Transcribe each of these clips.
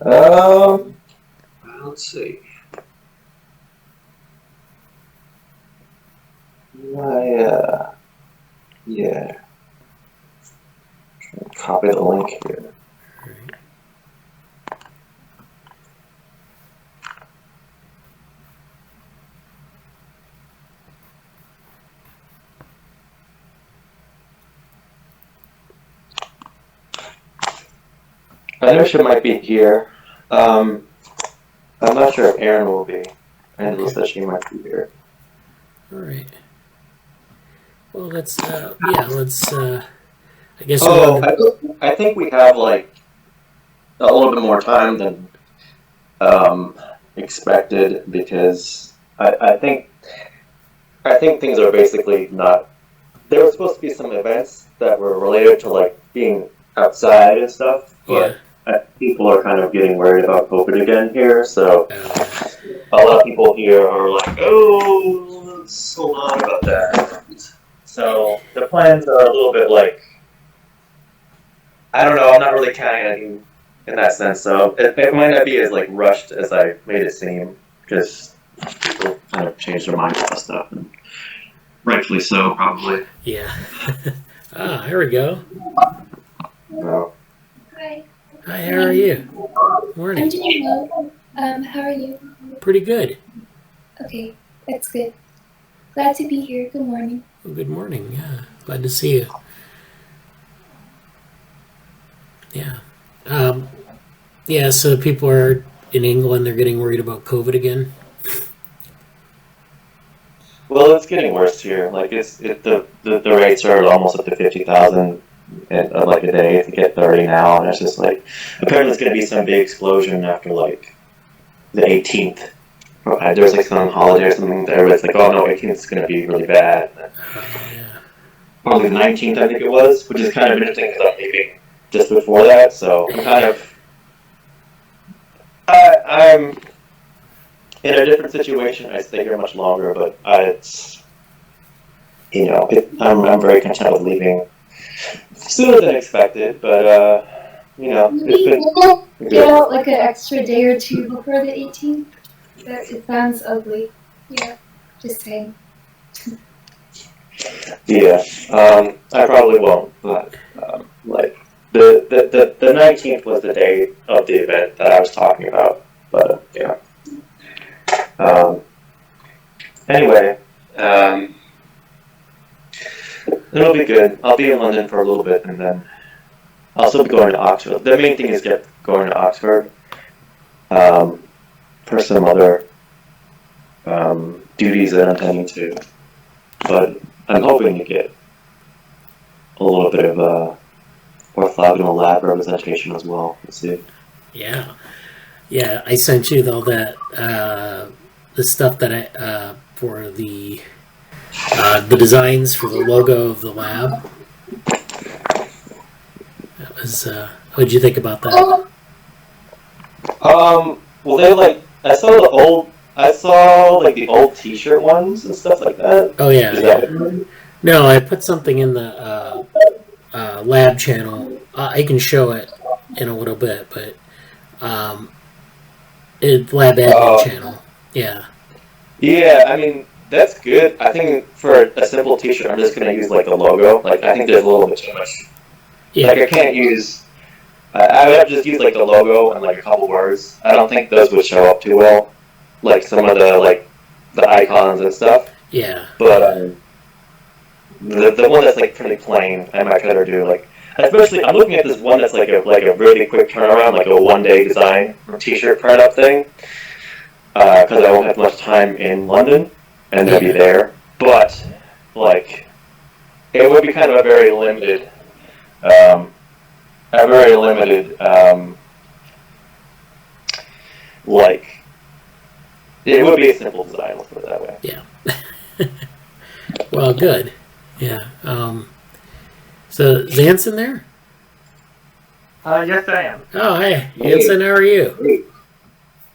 Let's see. Yeah. Copy the link here. Anusha might be here. I'm not sure if Aaron will be. Angela said she might be here. All right. Well, let's, I guess. I think we have like a little bit more time than expected because I think things are basically not. There were supposed to be some events that were related to like being outside and stuff, but people are kind of getting worried about COVID again here. So a lot of people here are like, "Oh, let's hold on about that." So the plans are a little bit like, I don't know. I'm not really counting anything in that sense. So it might not be as like rushed as I made it seem. Just people kind of change their minds about stuff, and rightfully so, probably. Yeah. Here we go. No. Hi. Hi, how are you? Morning. I'm doing well. How are you? Pretty good. Okay, that's good. Glad to be here. Good morning. Well, good morning. Yeah, glad to see you. Yeah. Yeah, so people are in England, they're getting worried about COVID again. Well, it's getting worse here. Like the rates are almost up to 50,000 like a day to get 30 now, and it's just like apparently it's going to be some big explosion after like the 18th. There's like some holiday or something. Everybody's like, oh no, 18th is going to be really bad. Probably the 19th, I think it was, which is kind of interesting because I'm leaving just before that, so I'm kind of I'm in a different situation. I stay here much longer, but it's I'm very content with leaving sooner than expected. But Maybe we'll get out like an extra day or two before the 18th. It sounds ugly. Yeah, just saying. Yeah, I probably won't. But like the 19th was the day of the event that I was talking about. But yeah. Anyway, it'll be good. I'll be in London for a little bit, and then I'll still be going to Oxford. The main thing is going to Oxford for some other duties that I'm tending to. But I'm hoping to get a little bit of orthogonal lab representation as well. Let's see. Yeah. Yeah, I sent you all that the stuff that I for the designs for the logo of the lab. That was what'd you think about that? Well, they're like I saw like the old T-shirt ones and stuff like that. Oh yeah. No, I put something in the lab channel. I can show it in a little bit, but it's lab admin channel. Yeah. Yeah, I mean that's good. I think for a simple T-shirt, I'm just gonna use like the logo. Like I think there's a little bit too much. Yeah. Like I can't use. I would have to just use like the logo and like a couple words. I don't think those would show up too well. Like some of the icons and stuff. Yeah. But the one that's like pretty plain, I might try to do like. Especially, I'm looking at this one that's like a really quick turnaround, like a 1-day design T-shirt print up thing. Because I won't have much time in London, and they'll be there. But like, it would be kind of a very limited. Like, it would be a simple design, let's put it that way. Yeah. Well, good. Yeah. So, is Anson there? Yes, I am. Oh, hey. Anson, how are you?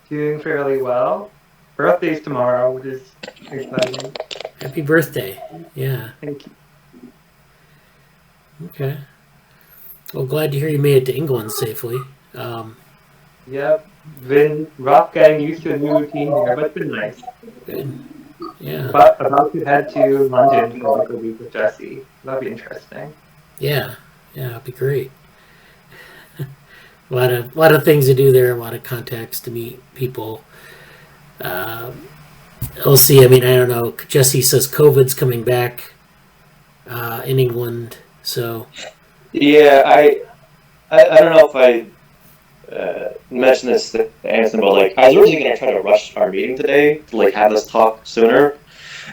Doing fairly well. Birthday's tomorrow, which is exciting. Happy birthday. Yeah. Thank you. Okay. Well, glad to hear you made it to England safely. Yep. Been rough getting used to a new routine here, but it's been nice. Good. Yeah. But about to head to London for like a week with Jesse. That'll be interesting. Yeah. Yeah. It'd be great. A lot of things to do there. A lot of contacts to meet people. We'll see. I mean, I don't know. Jesse says COVID's coming back in England, so Yeah, I don't know if I mentioned this to Anson, but like I was originally gonna try to rush our meeting today to like have this talk sooner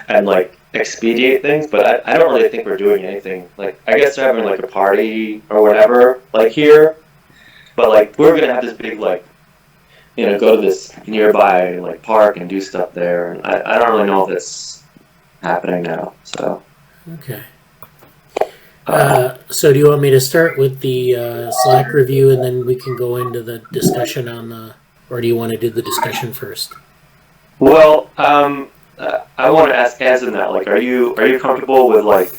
and like expedite things, but I don't really think we're doing anything. Like I guess they're having like a party or whatever, like here, but like we're gonna have this big like go to this nearby like park and do stuff there, and I don't really know if it's happening now. So okay. So do you want me to start with the Slack review and then we can go into the discussion on the, or do you want to do the discussion first? well, I want to ask Anson that like, are you comfortable with like,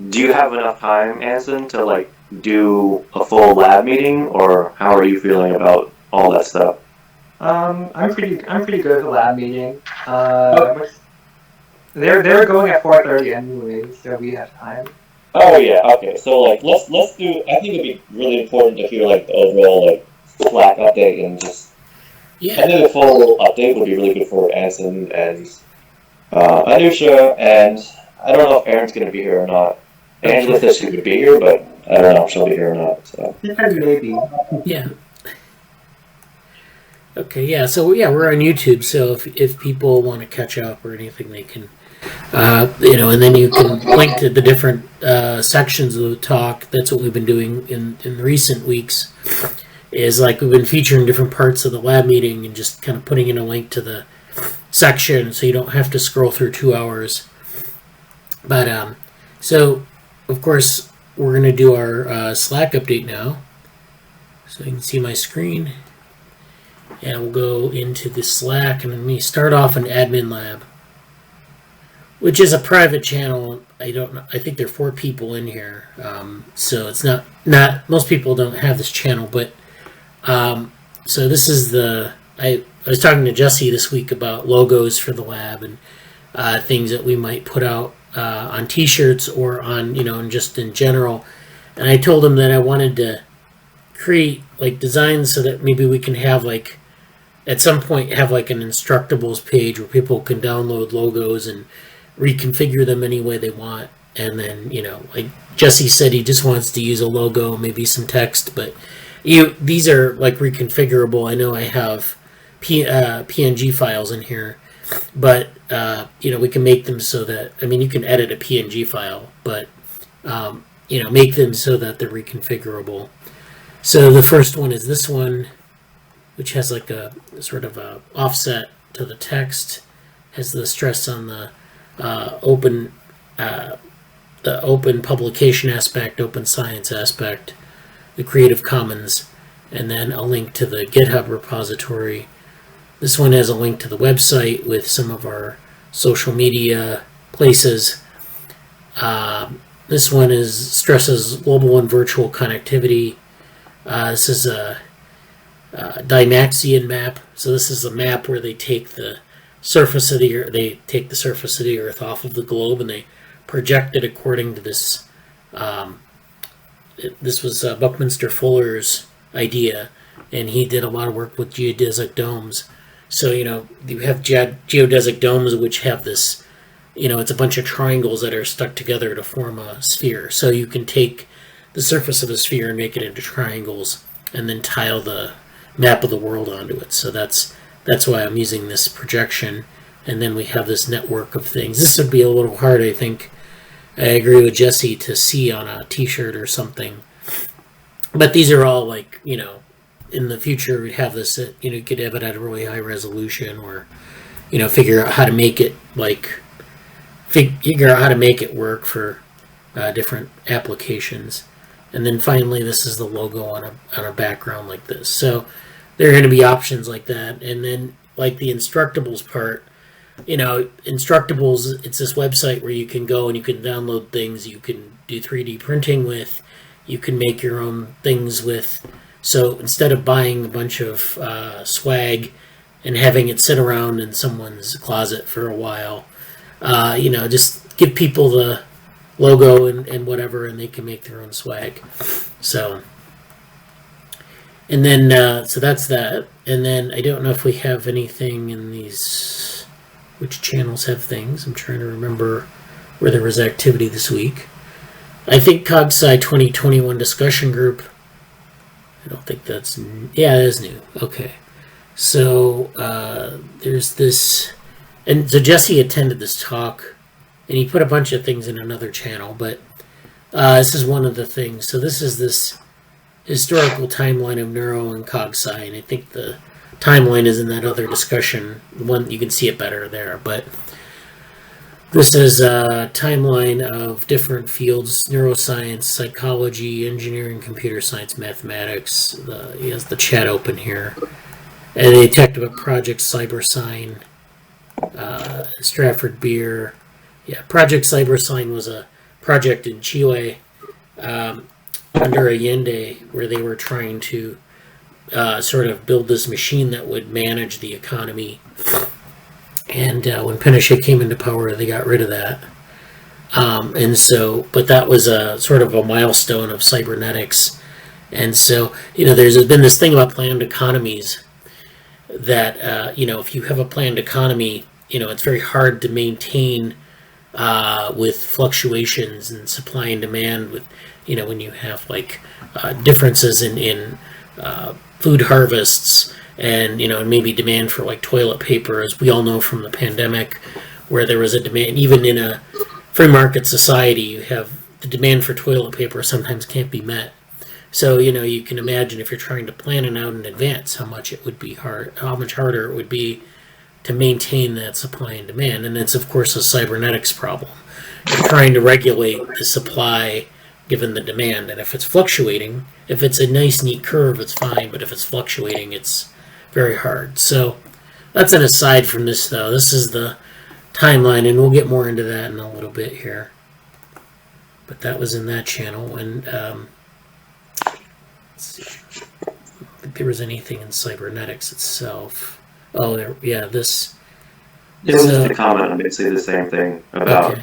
do you have enough time, Anson, to like do a full lab meeting, or how are you feeling about all that stuff? I'm pretty good at the lab meeting. They're going at 4:30 anyway, so we have time. Oh yeah, okay. So like let's do. I think it'd be really important to hear like the overall like Slack update and just. I Yeah. think a full update would be really good for Anson and Anusha, and I don't know if Erin's going to be here or not. Angela says she would be here, but I don't know if she'll be here or not. So. Maybe. Yeah. Okay, yeah, so yeah, we're on YouTube, so if people want to catch up or anything, they can, and then you can link to the different sections of the talk. That's what we've been doing in recent weeks, is like we've been featuring different parts of the lab meeting and just kind of putting in a link to the section so you don't have to scroll through 2 hours. But, so, of course, we're going to do our Slack update now. So you can see my screen. And we'll go into the Slack, and let me start off an admin lab, which is a private channel. I don't know. I think there are 4 people in here, so it's not most people don't have this channel. But so this is I was talking to Jesse this week about logos for the lab and things that we might put out on T-shirts or on and just in general. And I told him that I wanted to create like designs so that maybe we can have like at some point have like an Instructables page where people can download logos and reconfigure them any way they want. And then like Jesse said, he just wants to use a logo, maybe some text, but these are like reconfigurable. I know I have PNG files in here, but we can make them so that you can edit a PNG file, but make them so that they're reconfigurable. So the first one is this one, which has like a sort of a offset to the text, has the stress on the open publication aspect, open science aspect, the Creative Commons, and then a link to the GitHub repository. This one has a link to the website with some of our social media places. This one stresses global and virtual connectivity. This is a Dymaxion map. So this is a map where they take the surface of the Earth, off of the globe, and they project it according to this. This was Buckminster Fuller's idea, and he did a lot of work with geodesic domes. So you have geodesic domes which have this. It's a bunch of triangles that are stuck together to form a sphere. So you can take the surface of the sphere and make it into triangles, and then tile the map of the world onto it. So that's why I'm using this projection. And then we have this network of things. This would be a little hard, I think. I agree with Jesse to see on a T-shirt or something. But these are all like, in the future we'd have this at, you could have it at a really high resolution, or, figure out how to make it work for different applications. And then finally, this is the logo on a background like this. So there are going to be options like that. And then like the Instructables part, Instructables, it's this website where you can go and you can download things you can do 3D printing with. You can make your own things with. So instead of buying a bunch of swag and having it sit around in someone's closet for a while, just give people the logo and whatever, and they can make their own swag. So, and then, so that's that. And then I don't know if we have anything in these, which channels have things. I'm trying to remember where there was activity this week. I think Cogside 2021 discussion group. I don't think that's, yeah, it is new. Okay. So there's this, and so Jesse attended this talk, and he put a bunch of things in another channel, but this is one of the things. So this is this historical timeline of neuro and Cogside. I think the timeline is in that other discussion. One, you can see it better there, but this is a timeline of different fields: neuroscience, psychology, engineering, computer science, mathematics. He has the chat open here. And they talked about Project CyberSign, Stratford Beer. Yeah, Project CyberSign was a project in Chile under Allende where they were trying to sort of build this machine that would manage the economy. And when Pinochet came into power, they got rid of that. But that was a sort of a milestone of cybernetics. And so, there's been this thing about planned economies that, if you have a planned economy, it's very hard to maintain with fluctuations in supply and demand with, when you have like differences in food harvests and, maybe demand for like toilet paper, as we all know from the pandemic, where there was a demand, even in a free market society, you have the demand for toilet paper sometimes can't be met. So, you can imagine if you're trying to plan it out in advance, how much harder it would be to maintain that supply and demand. And it's, of course, a cybernetics problem. You're trying to regulate the supply given the demand. And if it's fluctuating, if it's a nice, neat curve, it's fine. But if it's fluctuating, it's very hard. So that's an aside from this, though. This is the timeline, and we'll get more into that in a little bit here. But that was in that channel. And let's see. I don't think there was anything in cybernetics itself. Oh, this. It was just a comment on basically the same thing about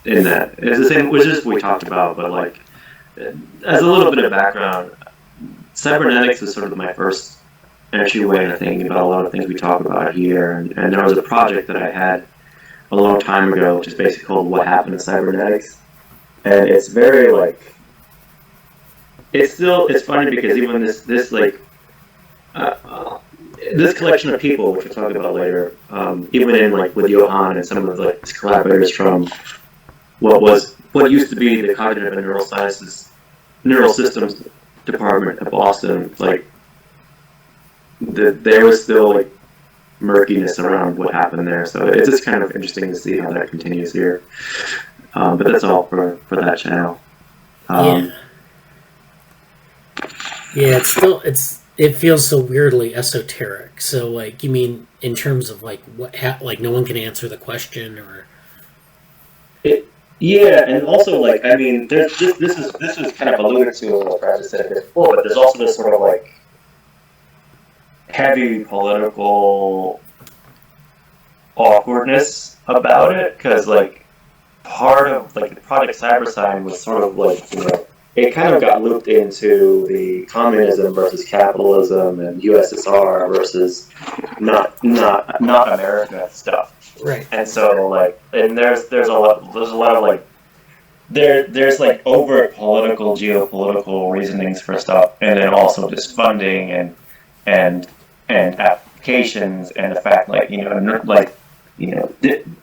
in that. It's the same, which is what we talked about, but like, as a little bit of background, cybernetics was sort of my first entryway into thinking about a lot of things we talk about here. And there was a project that I had a long time ago, which is basically called What Happened to Cybernetics. And it's very like, it's funny because even this collection of people, which we'll talk about later, even in like with Johan and some of the his collaborators from what used to be the Cognitive and Neurosciences Neural Systems Department at Boston, like there was still like murkiness around what happened there. So it's just kind of interesting to see how that continues here. But that's all for that channel. It feels so weirdly esoteric. So, like, you mean in terms of like like no one can answer the question, or? Yeah, and also like I mean, this is kind of alluded to what Brad said before, but there's also this sort of like heavy political awkwardness about it, because like part of like the Project CyberSign was sort of like it kind of got looped into the communism versus capitalism and USSR versus not America stuff. Right. And so like, and there's a lot of like there's like overt political, geopolitical reasonings for stuff, and then also just funding and applications, and the fact like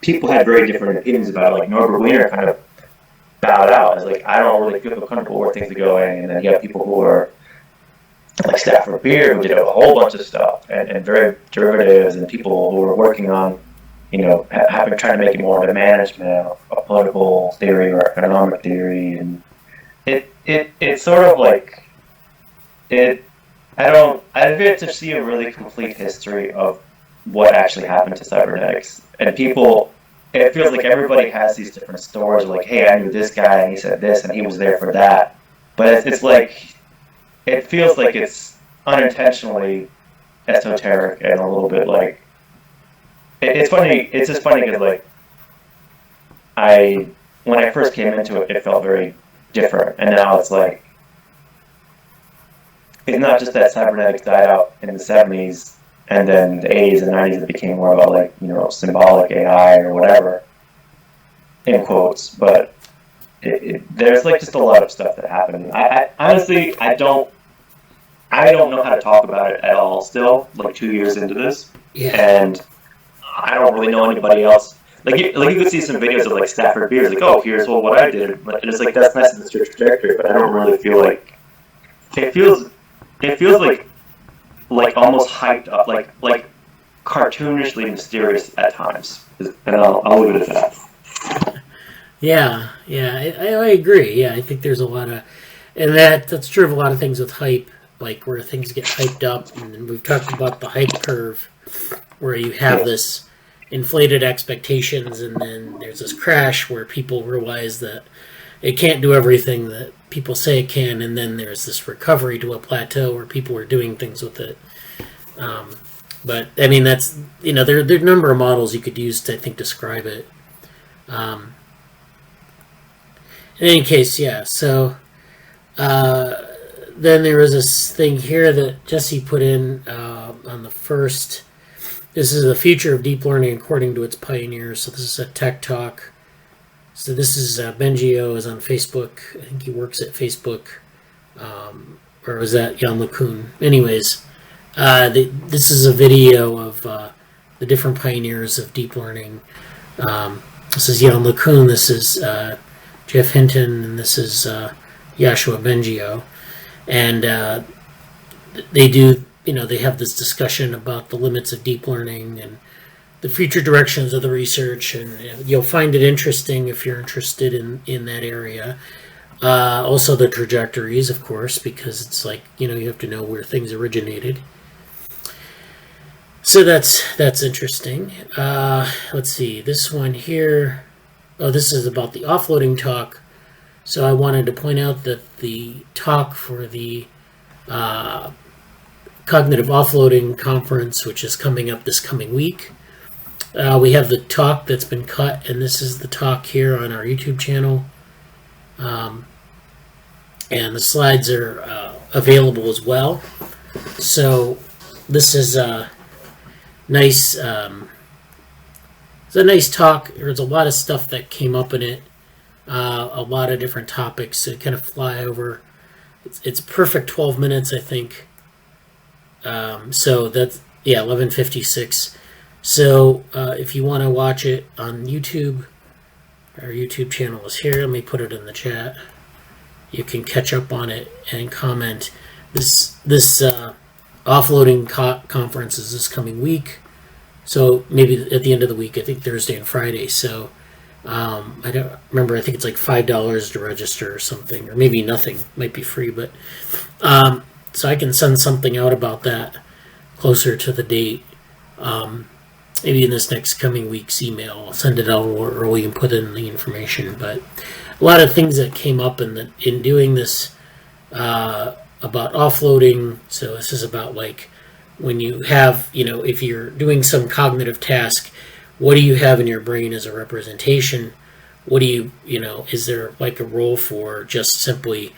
people had very different opinions about it. Like Norbert Wiener kind of bowed out. It's like, I don't really feel comfortable where things are going. And then you have people who are like Stafford Beer, who did a whole bunch of stuff and very derivatives, and people who were working on, trying to make it more of a management, a political theory or economic theory. And it's sort of like I'd get to see a really complete history of what actually happened to cybernetics. And people, it feels like everybody has these different stories, like, hey, I knew this guy, and he said this, and he was there for that. But it's like, it feels like it's unintentionally esoteric and a little bit like it's funny. It's just funny because like when I first came into it, it felt very different, and now it's like it's not just that cybernetics died out in the 70s, and then the 80s and 90s it became more about like symbolic AI or whatever, in quotes, but there's like just a lot of stuff that happened. I honestly I don't know how to talk about it at all still, like 2 years into this. Yeah. And I don't really know anybody else. Like you could see some videos of like Stafford Beers, like, oh, here's what I did. And it's like, that's nice in the trajectory, but I don't really feel like it feels like almost hyped up, like cartoonishly mysterious at times. And I'll leave it at that. Yeah, I agree. Yeah, I think there's a lot of, and that's true of a lot of things with hype, like where things get hyped up, and we've talked about the hype curve, where you have this inflated expectations, and then there's this crash where people realize that it can't do everything that people say it can, and then there's this recovery to a plateau where people are doing things with it. But I mean, that's there are a number of models you could use to, I think, describe it. In any case, yeah. So then there was this thing here that Jesse put in on the first. This is the future of deep learning according to its pioneers. So this is a tech talk. So this is Bengio is on Facebook. I think he works at Facebook. Or was that Jan LeCun? Anyways, this is a video of the different pioneers of deep learning. This is Jan LeCun. This is Jeff Hinton. And this is Yoshua Bengio. And they do... they have this discussion about the limits of deep learning and the future directions of the research, and you'll find it interesting if you're interested in that area. Also the trajectories, of course, because it's like, you have to know where things originated. So that's interesting. Let's see, this one here, this is about the offloading talk. So I wanted to point out that the talk for the Cognitive Offloading Conference, which is coming up this coming week. We have the talk that's been cut, and this is the talk here on our YouTube channel. And the slides are available as well. So this is a nice, it's a nice talk. There's a lot of stuff that came up in it, a lot of different topics to kind of fly over. It's perfect 12 minutes, I think. So that's 11:56. So if you want to watch it on YouTube, our YouTube channel is here. Let me put it in the chat. You can catch up on it and comment. This offloading conference is this coming week. So maybe at the end of the week, I think Thursday and Friday. So I don't remember. I think it's like $5 to register or something, or maybe nothing. Might be free, but. So I can send something out about that closer to the date. Maybe in this next coming week's email. I'll send it out early and put in the information. But a lot of things that came up in doing this about offloading. So this is about like when you have, if you're doing some cognitive task, what do you have in your brain as a representation? What do you, is there like a role for just simply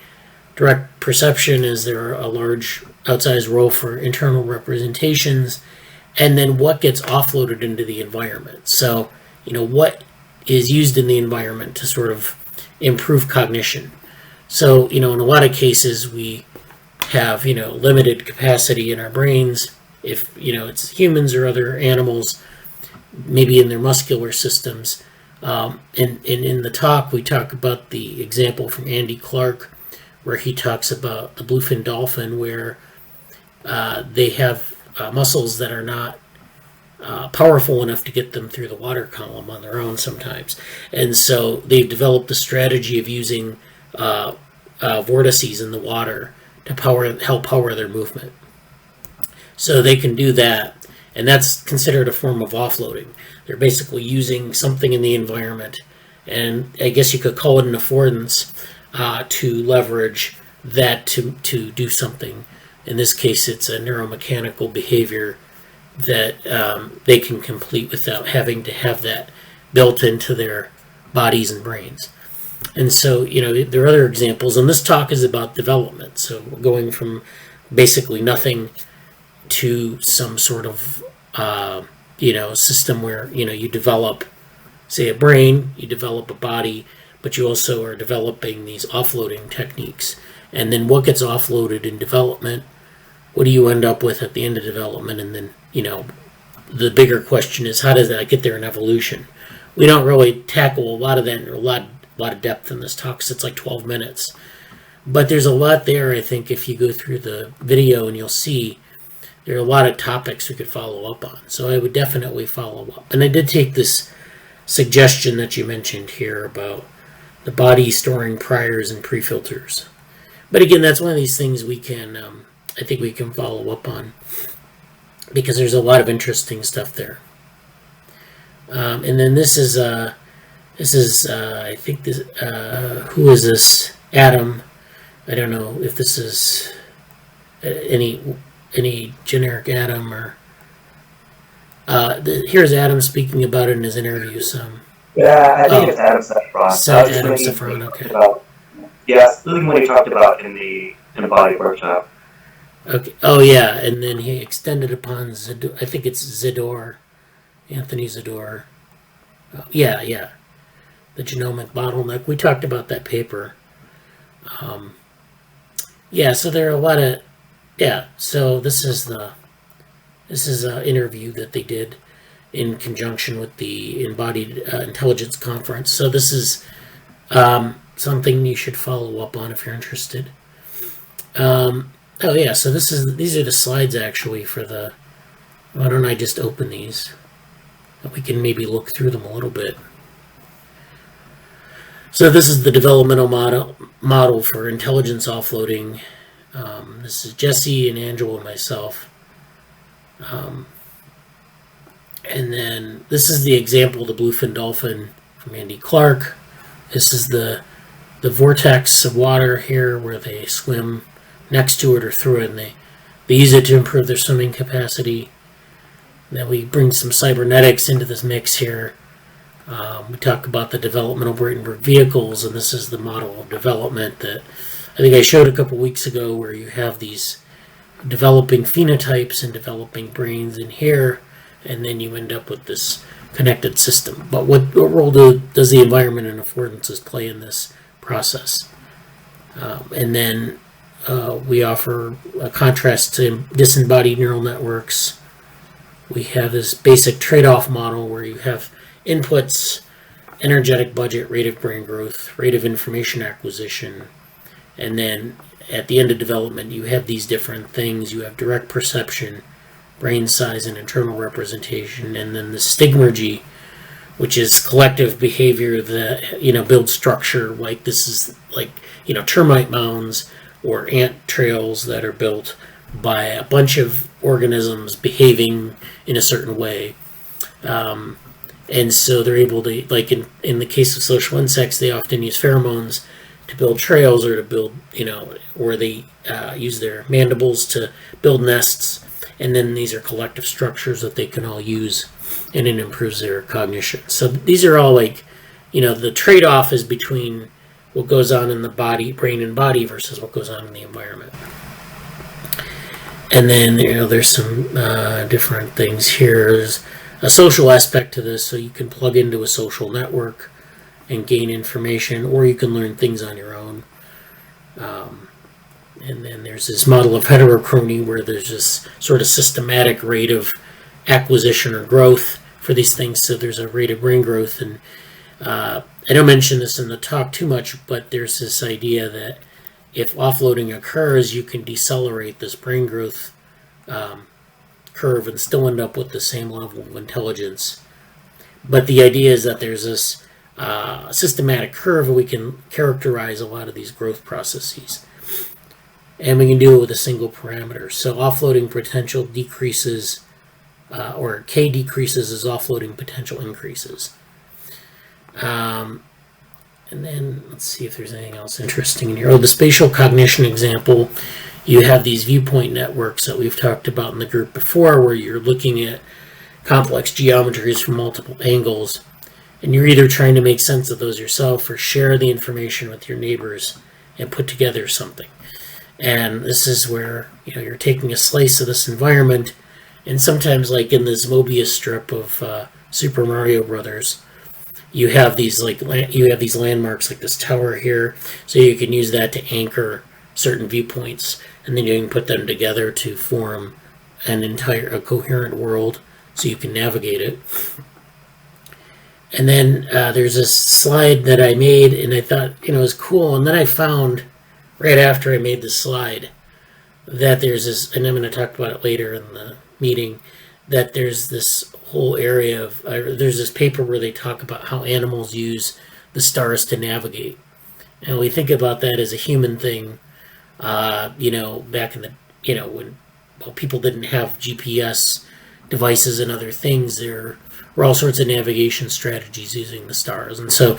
direct perception? Is there a large outsized role for internal representations? And then what gets offloaded into the environment? So, what is used in the environment to sort of improve cognition? So, in a lot of cases, we have, limited capacity in our brains. If, it's humans or other animals, maybe in their muscular systems. And in the talk, we talk about the example from Andy Clark, where he talks about the bluefin dolphin, where they have muscles that are not powerful enough to get them through the water column on their own sometimes. And so they've developed a strategy of using vortices in the water to help power their movement. So they can do that, and that's considered a form of offloading. They're basically using something in the environment, and I guess you could call it an affordance, to leverage that to do something. In this case, it's a neuromechanical behavior that they can complete without having to have that built into their bodies and brains. And so, there are other examples, and this talk is about development. So we're going from basically nothing to some sort of, system where, you develop, say, a brain, you develop a body, but you also are developing these offloading techniques. And then what gets offloaded in development? What do you end up with at the end of development? And then, the bigger question is, how does that get there in evolution? We don't really tackle a lot of that in a lot of depth in this talk, because it's like 12 minutes. But there's a lot there, I think, if you go through the video, and you'll see there are a lot of topics we could follow up on. So I would definitely follow up. And I did take this suggestion that you mentioned here about the body storing priors and prefilters. But again, that's one of these things we can, I think we can follow up on, because there's a lot of interesting stuff there. And then this is I think this, who is this? Adam. I don't know if this is any generic Adam or. Here's Adam speaking about it in his interview. Yeah, I think it's Adam Saffron. Adam Saffron, okay. Yes, when he talked about in the body workshop. Okay. Oh yeah, and then he extended upon I think it's Zador, Anthony Zador. Yeah. The genomic bottleneck. We talked about that paper. So there are a lot of So this is an interview that they did in conjunction with the Embodied Intelligence Conference. So this is something you should follow up on if you're interested. So these are the slides actually for the. Why don't I just open these? We can maybe look through them a little bit. So this is the developmental model for intelligence offloading. This is Jesse and Angela and myself. And then this is the example of the bluefin dolphin from Andy Clark. This is the vortex of water here where they swim next to it or through it, and they use it to improve their swimming capacity. Then we bring some cybernetics into this mix here. We talk about the developmental Bradenburg vehicles, and this is the model of development that I think I showed a couple weeks ago, where you have these developing phenotypes and developing brains in here, and then you end up with this connected system. But what role does the environment and affordances play in this process? And then we offer a contrast to disembodied neural networks. We have this basic trade-off model where you have inputs, energetic budget, rate of brain growth, rate of information acquisition, and then at the end of development you have these different things. You have direct perception, brain size, and internal representation, and then the stigmergy, which is collective behavior that builds structure. Like this is like termite mounds or ant trails that are built by a bunch of organisms behaving in a certain way. And so they're able to, like in the case of social insects, they often use pheromones to build trails, or to build, or they use their mandibles to build nests. And then these are collective structures that they can all use, and it improves their cognition. So these are all the trade-off is between what goes on in the body, brain and body, versus what goes on in the environment. And then, there's some different things here. There's a social aspect to this, so you can plug into a social network and gain information, or you can learn things on your own. And then there's this model of heterochrony, where there's this sort of systematic rate of acquisition or growth for these things. So there's a rate of brain growth, and I don't mention this in the talk too much, but there's this idea that if offloading occurs, you can decelerate this brain growth curve and still end up with the same level of intelligence. But the idea is that there's this systematic curve, and we can characterize a lot of these growth processes. And we can do it with a single parameter. So offloading potential decreases, or K decreases as offloading potential increases. And then let's see if there's anything else interesting in here. Oh, the spatial cognition example. You have these viewpoint networks that we've talked about in the group before, where you're looking at complex geometries from multiple angles, and you're either trying to make sense of those yourself or share the information with your neighbors and put together something. And this is where you're taking a slice of this environment, and sometimes, like in this Mobius strip of Super Mario Brothers, you have these landmarks like this tower here, so you can use that to anchor certain viewpoints, and then you can put them together to form a coherent world, so you can navigate it. And then there's this slide that I made, and I thought it was cool, and then I found right after I made this slide that there's this, and I'm going to talk about it later in the meeting, that there's this whole area of there's this paper where they talk about how animals use the stars to navigate, and we think about that as a human thing. Back in the when people didn't have GPS devices and other things, there were all sorts of navigation strategies using the stars, and so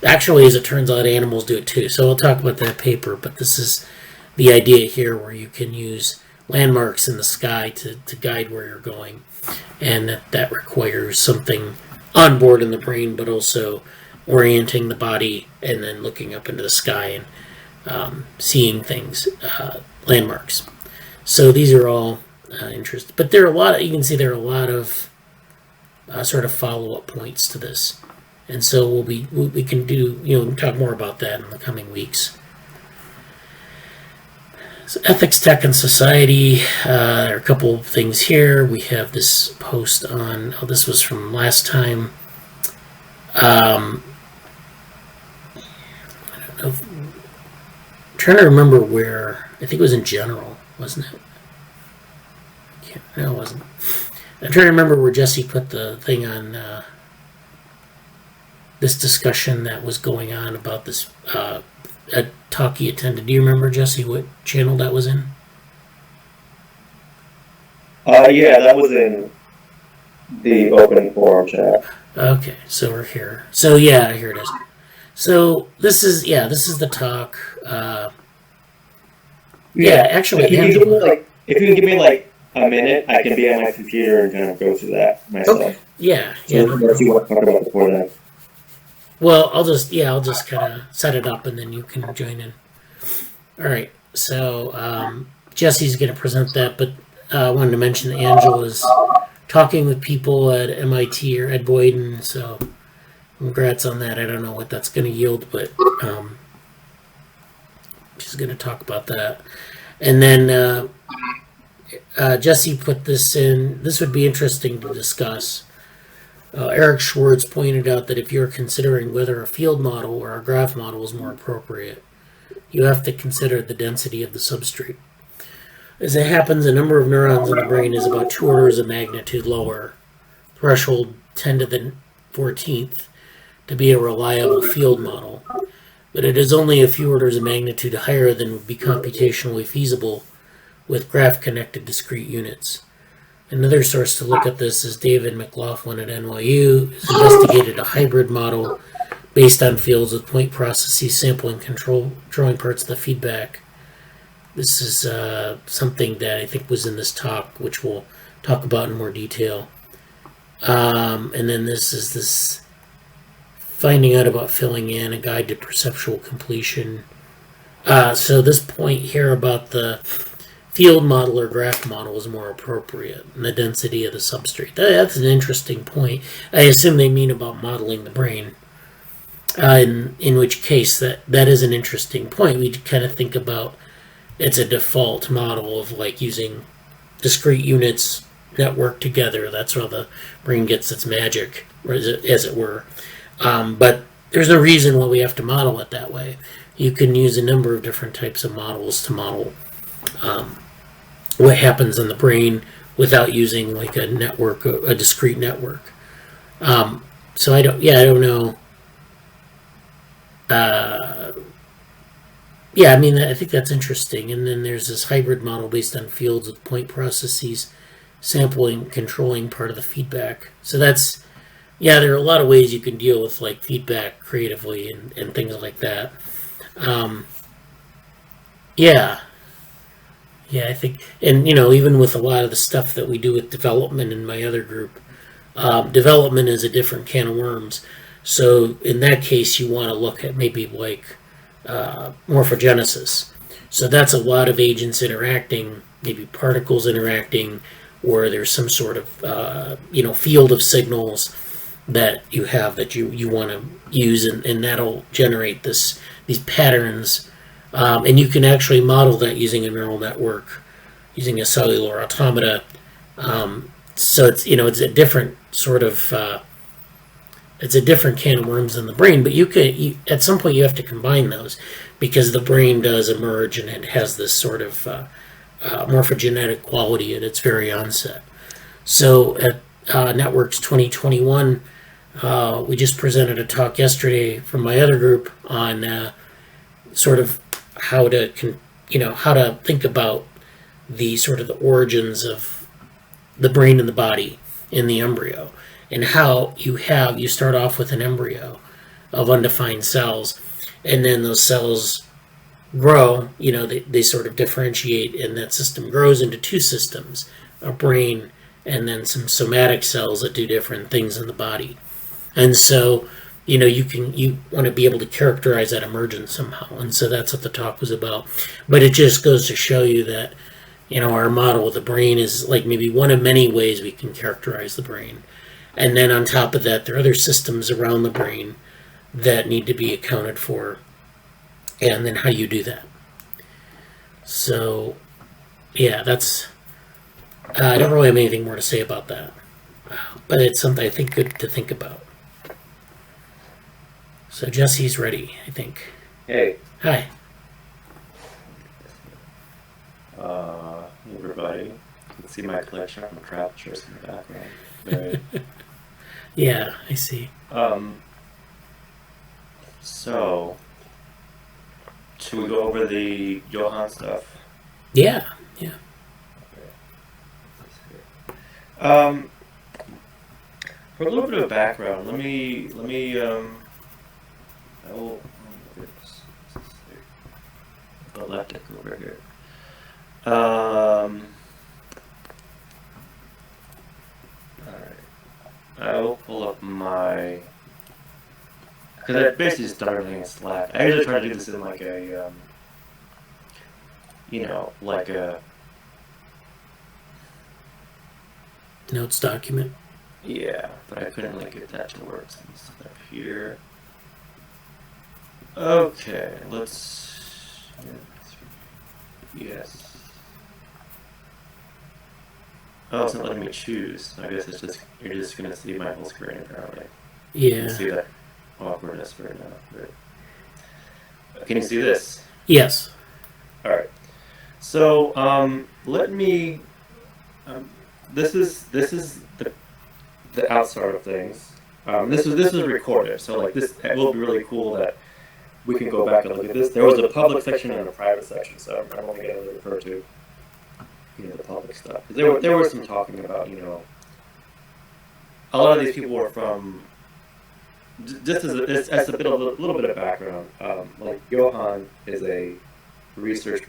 actually, as it turns out, animals do it too. So I'll talk about that paper, but this is the idea here, where you can use landmarks in the sky to guide where you're going, and that requires something on board in the brain, but also orienting the body and then looking up into the sky and seeing things, landmarks. So these are all interesting, but there are a lot. You can see there are a lot of sort of follow-up points to this, and so we can do talk more about that in the coming weeks. So ethics, tech, and society. There are a couple of things here. We have this post on. Oh, this was from last time. I don't know. I'm trying to remember where. I think it was in general, wasn't it? No, it wasn't. I'm trying to remember where Jesse put the thing on this discussion that was going on about this a talk he attended. Do you remember, Jesse, what channel that was in? Yeah, that was in the open forum chat. Okay, so we're here. So yeah, here it is. So this is the talk. Actually, if you can give me a minute, I can be on my computer and kind of go through that myself. Okay. Yeah. Let's see what to talk about before that. Well, I'll just kind of set it up and then you can join in. All right. So Jesse's going to present that, but I wanted to mention that Angela's talking with people at MIT or Ed Boyden, so congrats on that. I don't know what that's going to yield, but she's going to talk about that. And then Jesse put this in. This would be interesting to discuss. Eric Schwartz pointed out that if you're considering whether a field model or a graph model is more appropriate, you have to consider the density of the substrate. As it happens, the number of neurons in the brain is about 2 orders of magnitude lower, threshold 10 to the 14th, to be a reliable field model, but it is only a few orders of magnitude higher than would be computationally feasible with graph-connected discrete units. Another source to look at this is David McLaughlin at NYU, who's investigated a hybrid model based on fields with point processes, sampling, controlling parts of the feedback. This is something that I think was in this talk, which we'll talk about in more detail. And then this is this finding out about filling in, a guide to perceptual completion. So this point here about the field model or graph model is more appropriate, and the density of the substrate. That's an interesting point. I assume they mean about modeling the brain, in which case that is an interesting point. We kind of think about it's a default model of like using discrete units networked together. That's where the brain gets its magic, as it were. But there's no reason why we have to model it that way. You can use a number of different types of models to model what happens in the brain without using like a network, a discrete network. So I don't know. I mean, I think that's interesting. And then there's this hybrid model based on fields with point processes, sampling, controlling part of the feedback. So that's Yeah, there are a lot of ways you can deal with like feedback creatively and things like that. Um, yeah, yeah, I think, and even with a lot of the stuff that we do with development in my other group, development is a different can of worms. So in that case, you want to look at maybe like morphogenesis. So that's a lot of agents interacting, maybe particles interacting, or there's some sort of field of signals that you have that you want to use, and that'll generate these patterns, and you can actually model that using a neural network, using a cellular automata. So it's a different sort of it's a different can of worms than the brain, but at some point you have to combine those because the brain does emerge and it has this sort of morphogenetic quality at its very onset. So at Networks 2021, we just presented a talk yesterday from my other group on sort of how to think about the sort of the origins of the brain and the body in the embryo, and how you start off with an embryo of undefined cells, and then those cells grow, they sort of differentiate, and that system grows into two systems, a brain and then some somatic cells that do different things in the body. And so, you want to be able to characterize that emergence somehow. And so that's what the talk was about. But it just goes to show you that, our model of the brain is like maybe one of many ways we can characterize the brain. And then on top of that, there are other systems around the brain that need to be accounted for. And then how you do that. So, yeah, that's... I don't really have anything more to say about that. But it's something I think good to think about. So Jesse's ready, I think. Hey. Hi. Everybody. You can see my collection of crap shirts in the background. Right. Yeah, I see. So, should we go over the Johann stuff? Yeah. For a little bit of background, let me epileptic over here. Alright. I will pull up my, because I basically just done everything in Slack. I usually try to do this in like a, like a Notes document. Yeah, but I couldn't really get that to work. So it's up here. Okay, let's. Yes. Oh, it's not letting me choose. I guess you're just gonna see my whole screen apparently. Yeah. You can see that awkwardness right now. But can you see this? Yes. All right. So let me. This is the outside of things. This was recorded, so like this, it will be really cool that we can go back and look at this. There was a public section and a private section, so I'm only going to refer to the public stuff. There was some talking about a lot of these people were from. Just as a little bit of background, like Johann is a research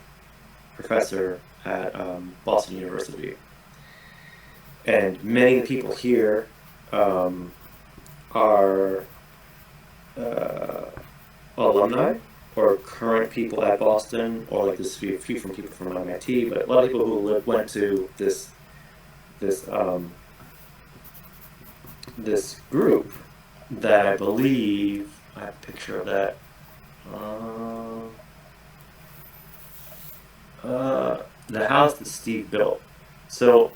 professor at Boston University. And many people here are alumni or current people at Boston, or like this few from people from MIT, but a lot of people who went to this group that I believe I have a picture of that. The house that Steve built. So.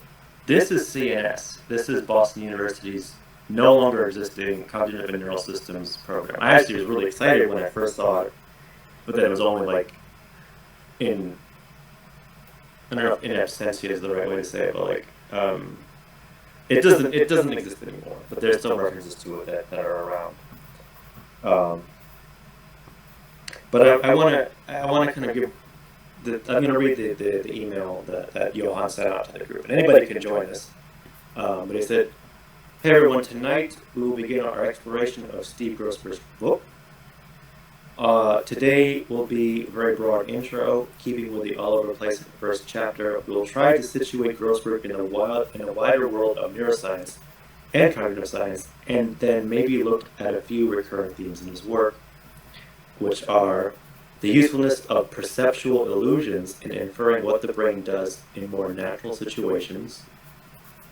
This is CNS. This is Boston University's no longer existing cognitive and neural systems program. I actually was really excited when I first saw it, but then it was only like I don't know if in absentia is the right way to say it, but like it doesn't exist anymore. But there's still references to it that are around. But I want to kind of give. I'm going to read the email that Johann sent out to the group, and anybody can join us. But he said, Hey everyone, tonight we will begin our exploration of Steve Grossberg's book. Today will be a very broad intro, keeping with the all over the place in the first chapter. We will try to situate Grossberg in a wider world of neuroscience and cognitive science, and then maybe look at a few recurrent themes in his work, which are the usefulness of perceptual illusions in inferring what the brain does in more natural situations,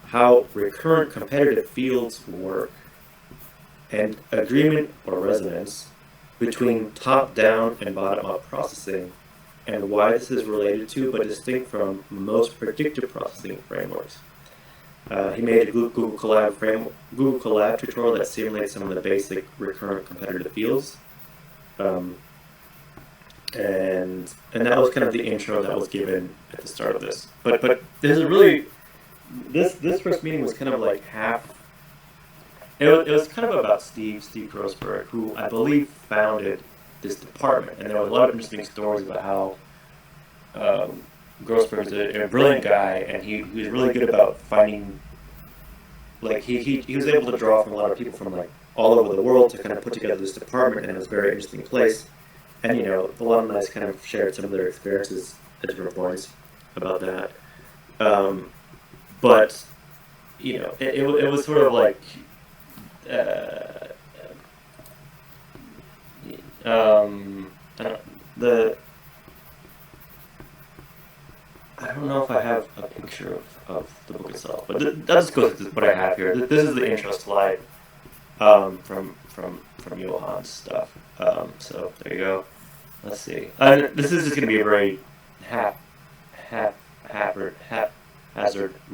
how recurrent competitive fields work, and agreement or resonance between top-down and bottom-up processing, and why this is related to but distinct from most predictive processing frameworks. He made a Google Colab tutorial that simulates some of the basic recurrent competitive fields. And that was kind of the intro that was given at the start of this. But there's a really this first meeting was kind of like half. It was kind of about Steve Grossberg, who I believe founded this department, and there was a lot of interesting stories about how Grossberg is a brilliant guy, and he was really good about finding. Like he was able to draw from a lot of people from like all over the world to kind of put together this department, and it was a very interesting place. And you know, the alumni kind of shared some of their experiences at different points about that. But you know, it was sort of like I don't know if I have a picture of the book itself, but that just goes to what I have here. This is the intro slide from Johann's stuff. So there you go. Let's see. This is just going to be a very haphazard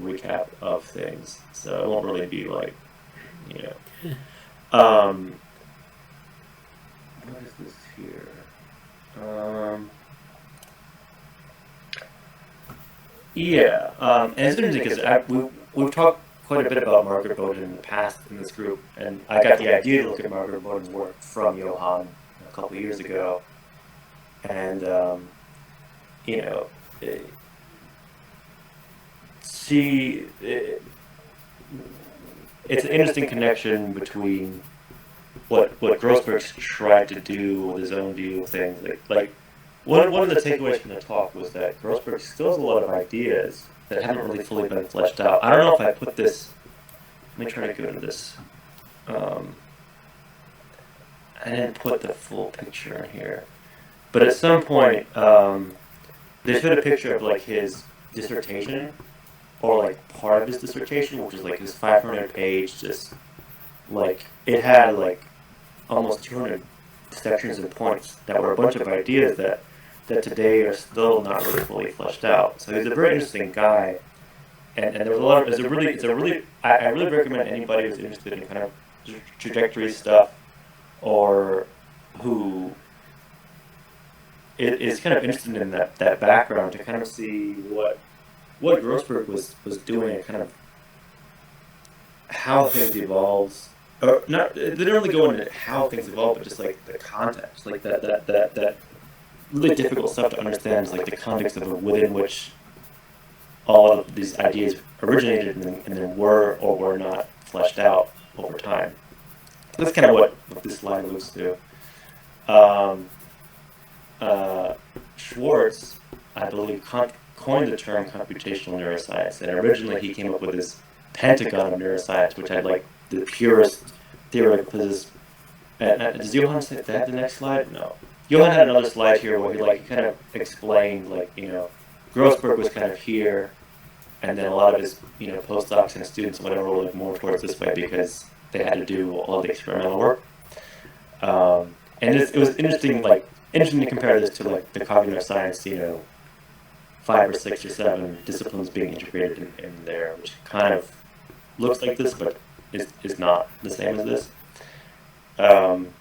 recap of things, so it won't really be like, you know. What is this here? And it's interesting because we've talked quite a bit about Margaret Bowden in the past in this group, and I got the idea to look at Margaret Bowden's work from Johann a couple of years ago, and you know, it's an interesting connection between what Grossberg's tried to do with his own view of things. Like one of the takeaways from the talk was that Grossberg still has a lot of ideas that haven't really fully been fleshed out. I don't know if I put this. Let me try to go to this. I didn't put the full picture in here, but at some point they showed a picture of like his dissertation, or like part of his dissertation, which is like his 500-page, just like it had like almost 200 sections and points that were a bunch of ideas that today are still not really fully fleshed out. So he's a very interesting guy, and there's a lot of I really recommend anybody who's interested in kind of trajectory stuff, or who is kind of interested in that background, to kind of see what Grossberg was doing, and kind of how things evolves. Or not, they didn't really go into how things evolve, but just like the context, like that really difficult stuff to understand is like the context of within which all of these ideas originated and then were or were not fleshed out over time. That's kind of what this slide alludes to. Schwartz, I believe, coined the term computational neuroscience, and originally he came up with this pentagon of neuroscience, which had like the purest theoretical physicists. Does Johann say that the next slide? No. Johann had another slide here where he kind of explained, like, you know, Grossberg was kind of here, and then a lot of his, you know, postdocs and students and whatever were like more towards this way because they had to do all the experimental work. And it was interesting to compare this to like the cognitive science, you know, 5 or 6 or 7 disciplines being integrated in there, which kind of looks like this, but is not the same as this. And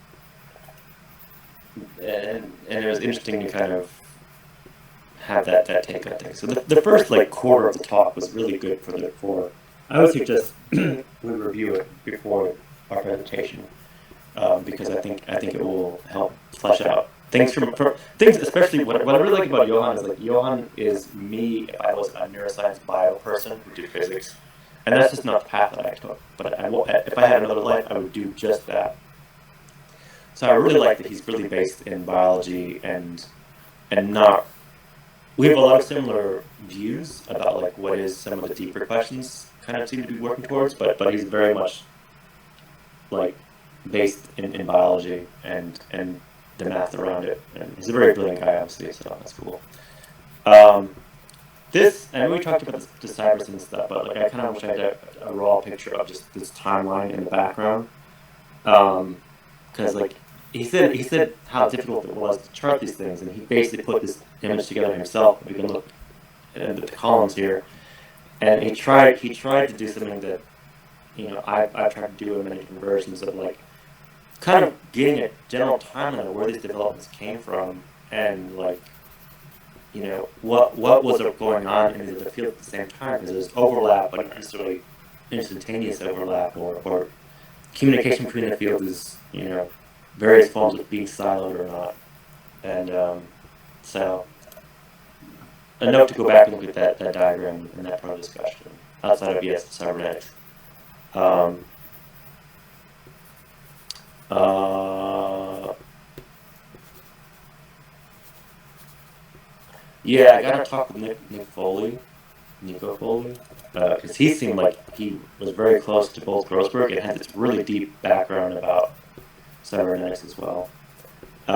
it was interesting to kind of have that take on things. So the first like quarter of the talk was really good for I would suggest we review it before our presentation, because I think it will help flesh out things from things, especially what I really like about Johann is like Johann is me if I was a neuroscience bio person who did physics. And that's just not the path that I took. But if I had another life, I would do just that. So I really like that he's really based in biology and not. We have a lot of similar views about like what is some of the deeper questions kind of seem to be working towards, but he's very much like based in biology and the math around it. And he's a very brilliant guy, obviously, so that's cool. This, and we talked about the cyber and stuff, but like I kind of wish I had a raw picture of just this timeline in the background, because like he said how difficult it was to chart these things, and he basically put this image together himself. We can look at the columns here, and he tried to do something that I've tried to do in many different versions of like kind of getting a general timeline of where these developments came from, and like what was going on in the field at the same time, because there's overlap, but not necessarily instantaneous overlap, or communication between the fields is various forms of being siloed or not. And so a note to go back and look at that diagram and that part of the discussion outside of cybernetics. Yeah, I gotta talk with Nico Foley, because he seemed like he was very close to both Grossberg and had this really deep background about cybernetics as well. Here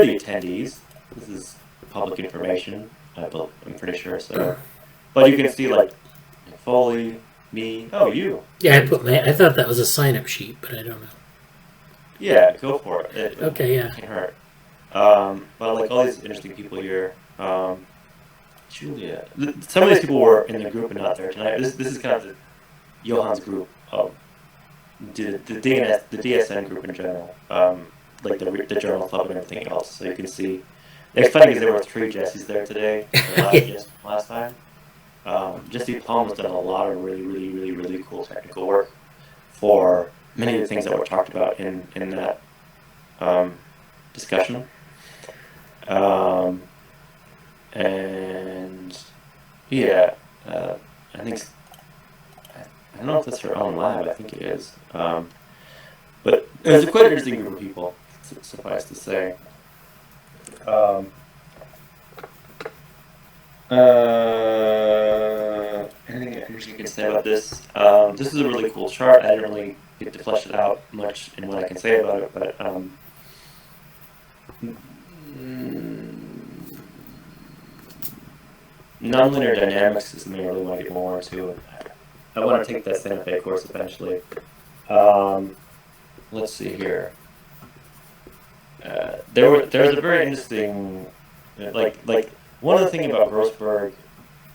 are the attendees. This is public information, I'm pretty sure. So, but you can see like Nick Foley, me. Oh, you. Yeah, I thought that was a sign-up sheet, but I don't know. Yeah, go for it. Okay, yeah. It can't hurt. But like all these interesting people here. Julia. Some of these people were in the group and not there tonight. This is kind of the Johan's group of the DSN group in general. Like the journal club and everything else. So you can see. It's funny because there were 3 Jessies there today. Last time. Jesse Palm has done a lot of really cool technical work for many of the things that were talked about in that discussion. And yeah, I think I don't know if that's her own lab. I think it is. But it was quite an interesting group of people. Suffice to say. Anything interesting you can say about this? This is a really cool chart. I didn't really get to flesh it out much in what I can say about it, but nonlinear dynamics is something I really want to get more into. I want to take that Santa Fe course eventually. Let's see here. There's a very interesting, like one of the things about Grossberg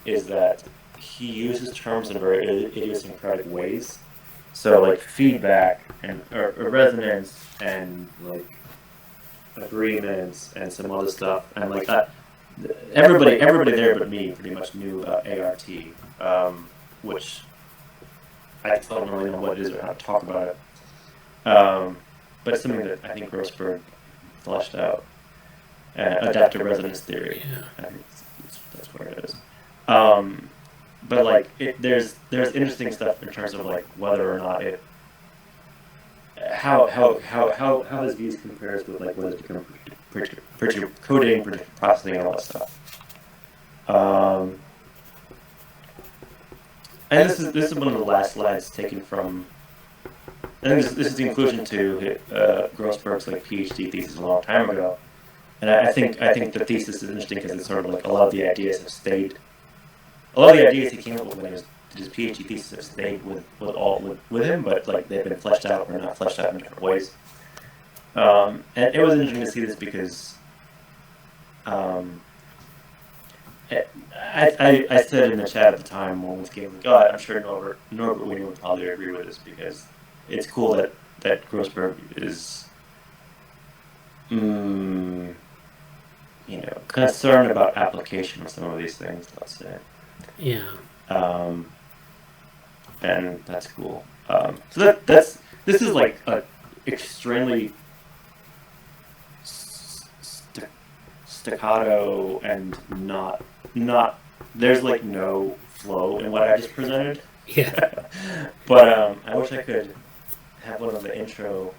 is that he uses terms in very idiosyncratic ways. So like feedback and or resonance and like agreements and some other stuff, and like everybody there but me pretty much knew about ART, which I don't really know what it is or how to talk about it. But it's something that I think Grossberg fleshed out. Adaptive resonance theory. Yeah. I think that's what it is. But like there's interesting stuff in terms of like whether or not it how his views compares with like whether it's become predictive coding, predictive processing, and all that stuff. And this is one of the last slides taken from. I think this is the inclusion to Grossberg's like PhD thesis a long time ago, and I think the thesis is interesting because it's sort of like a lot of the ideas have stayed. A lot of the ideas he came up with when he did his PhD thesis have stayed with him, but like they've been fleshed out or not fleshed out in different ways. And it was interesting to see this because I said in the chat at the time when this game was God, I'm sure Norbert Wiener would probably agree with this because it's cool that Grossberg is concerned about application of some of these things, let's say. Yeah. And that's cool. So this is like a extremely staccato and not there's like no flow in what I just presented. Yeah. But I wish I could have one of the intro.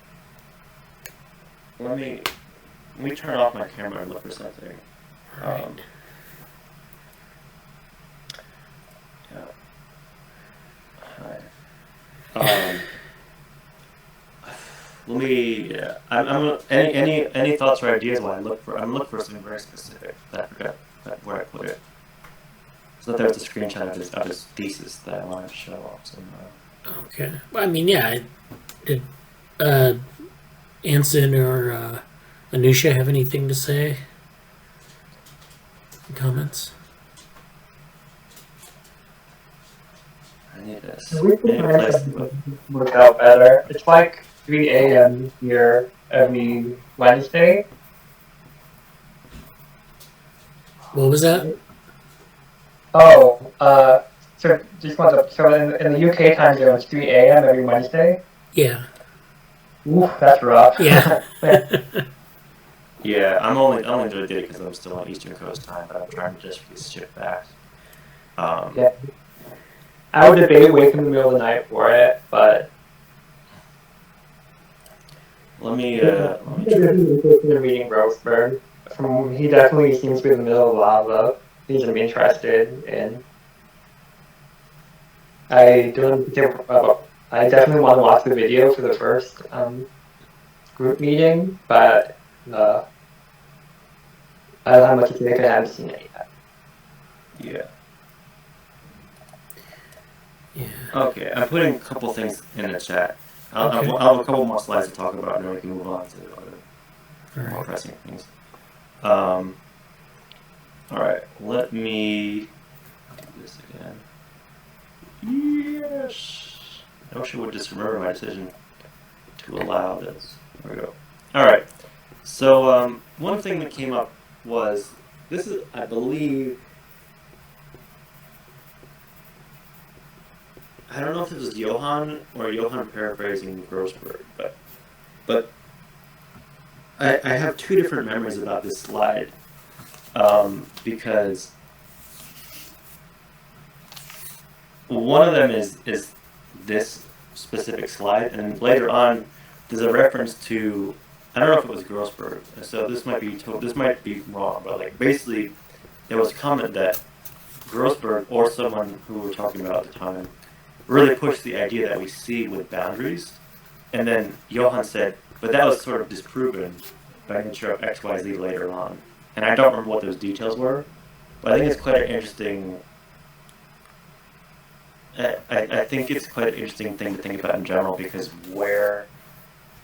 Let me turn off my camera and look for something. Right. Yeah. Hi. Let me. Yeah. I'm any thoughts or ideas while I look for. I'm looking for something very specific. I forgot where I put it. So there was a screenshot of this thesis that I wanted to show off somehow. Okay. Well, I mean, yeah. Did Anson or Anusha have anything to say? Comments? I need this. The weekly I need a plans place to have put. worked out better. It's like 3 a.m. here every Wednesday. What was that? Oh, so just want to, so in the UK time zone, it's 3 a.m. every Wednesday. Yeah. Oof, that's rough. Yeah. Yeah, I'm only doing it because I'm still on Eastern Coast time, but I'm trying to just shift back. Yeah. I would debate waking in the middle of the night for it, but Let me they're reading Grossberg. He definitely seems to be in the middle of a lot of things I'm interested in. I definitely want to watch the video for the first group meeting, but I don't have much to think. I haven't seen it yet. Yeah. Yeah. Okay, I'm putting a couple things in the chat. I'll have a couple more slides to talk about, and then we can move on to other more pressing things. All right, let me do this again. Yes. I wish I would just remember my decision to allow this. There we go. All right. So one thing that came up was this is, I believe. I don't know if this was Johan or Johan paraphrasing Grossberg, but I have two different memories about this slide because one of them is this specific slide, and later on there's a reference to, I don't know if it was Grossberg, so this might be wrong, but like basically there was a comment that Grossberg or someone who we were talking about at the time really pushed the idea that we see with boundaries, and then Johan said, but that was sort of disproven by nature of XYZ later on. And I don't remember what those details were, but I think it's quite an interesting. I think it's quite an interesting thing to think about in general, because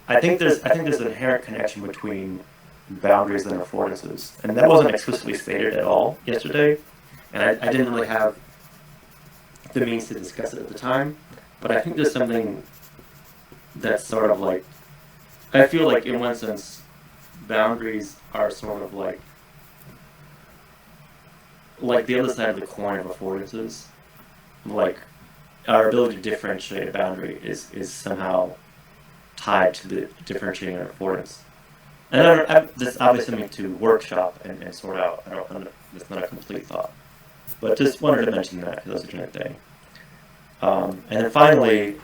I think there's an inherent connection between boundaries and affordances, and that wasn't explicitly stated at all yesterday, and I didn't really have the means to discuss it at the time, but I think there's something that's sort of like, I feel like in one sense, boundaries are sort of like the other side of the coin of affordances. Like our ability to differentiate a boundary is somehow tied to the differentiating an affordance. And this obviously something to workshop and sort out. It's not a complete thought, but just wanted to mention that because that's a different thing. And then finally,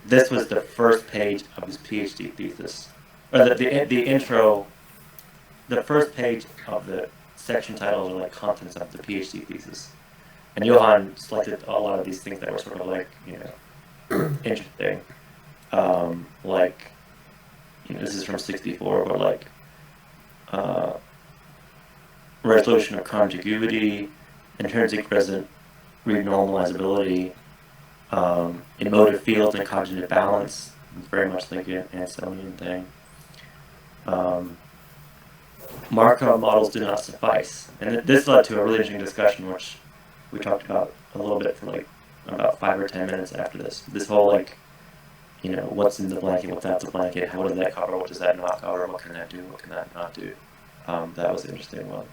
this was the first page of his PhD thesis, or the intro. The first page of the section titles are like contents of the PhD thesis, and Johan selected a lot of these things that were sort of like, interesting, like, this is from 64, but like resolution of conjugacy, intrinsic present renormalizability, emotive fields and cognitive balance, very much like an Ansonian thing. Markov models do not suffice, and this led to a really interesting discussion, which we talked about a little bit for like about 5 or 10 minutes after this. This whole like, what's in the blanket, what's out the blanket, how does that cover, what does that not cover, what can that do, what can that not do. That was an interesting one.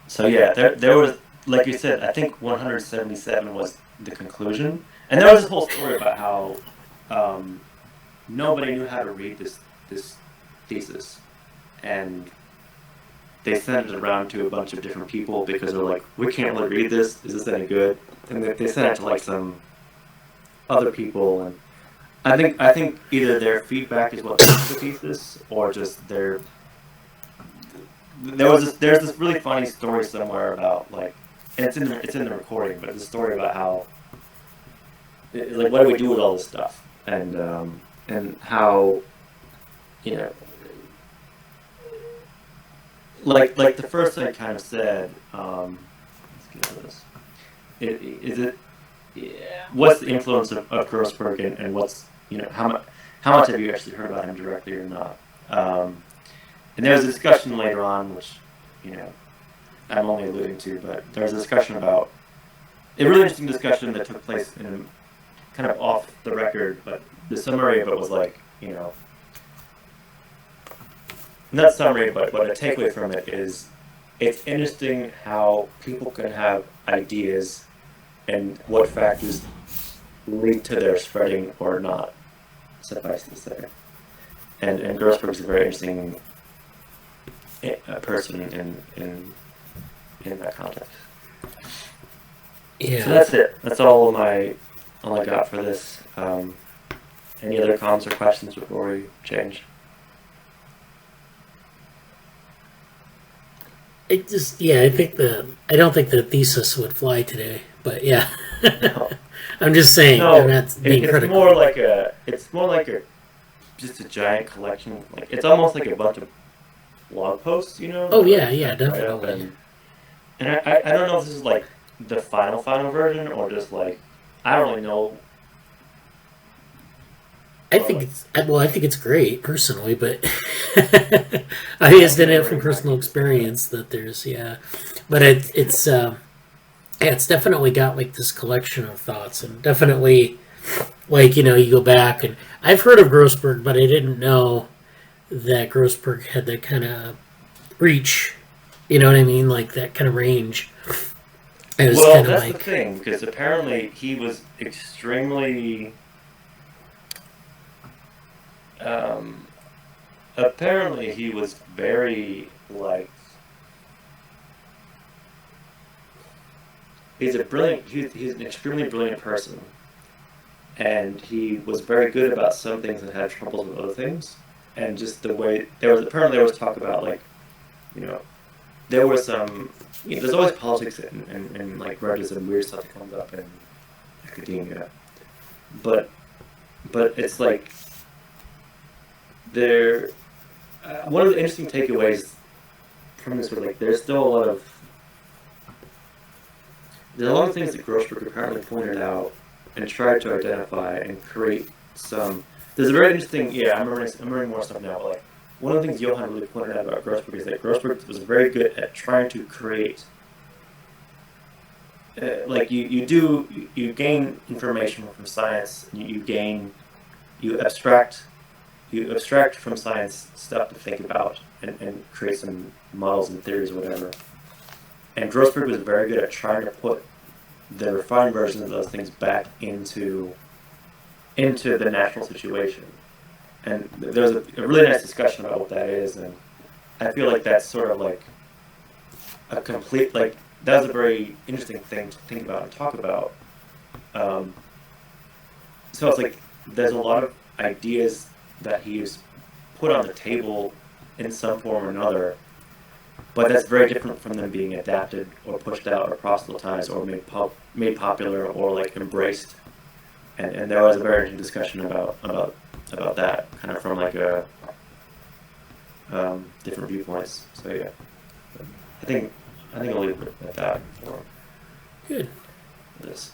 So yeah, there was, like you said, I think 177 was the conclusion, and there was this whole story about how nobody knew how to read this thesis, and they sent it around to a bunch of different people because they're like, we can't really read this. Is this any good? And they sent it to like some other people, and I think either their feedback is what makes the thesis, or just there's this really funny story somewhere about like, and it's in the recording, but it's a story about how like what do we do with all this stuff, and how, you know, like the first thing I kind of said, let's get to this. What's the influence of Grossberg, and what's, you know, how much have you actually heard about him directly or not? And there was a discussion later on, which, you know, I'm only alluding to, but there was a discussion about a really interesting discussion that took place in kind of off the record, but the summary of it was like, you know, not summary, but a takeaway from it is it's interesting how people can have ideas and what factors lead to their spreading or not, suffice to say. And Grossberg is a very interesting person in that context. Yeah. So that's it. That's all I got for this. Any other comments or questions before we change? I don't think the thesis would fly today, but yeah. No. I'm just saying. No, I'm not being it's critical. more like just a giant collection. Like, it's almost like a bunch of blog posts, you know? Oh yeah, definitely. And I don't know if this is like the final version, or just like, I don't really know. I think it's great personally, but I just didn't have from personal experience that there's but it's definitely got like this collection of thoughts, and definitely like, you know, you go back, and I've heard of Grossberg, but I didn't know that Grossberg had that kind of reach. You know what I mean? Like that kind of range. Well, that's the thing, because apparently he was extremely. Apparently he was very, like, he's an extremely brilliant person, and he was very good about some things and had troubles with other things, and just the way there was talk about, like, you know, there was some, you know, there's always politics and like grudges and weird stuff that comes up in academia, but it's like one of the interesting takeaways from this was like there's a lot of things that Grossberg apparently pointed out and tried to identify and create some. There's a very interesting, I'm remembering more stuff now, but like one of the things Johan really pointed out about Grossberg is that Grossberg was very good at trying to create like you gain information from science, you abstract from science stuff to think about and create some models and theories or whatever. And Grossberg was very good at trying to put the refined versions of those things back into the natural situation. And there was a really nice discussion about what that is, and I feel like that's sort of like a complete, like, that was a very interesting thing to think about and talk about. So it's like there's a lot of ideas that he's put on the table in some form or another, but that's very different from them being adapted or pushed out or proselytized or made popular or like embraced. And there was a very interesting discussion about that, kind of from like a different viewpoints. So yeah, I think I'll leave it at that for good. This.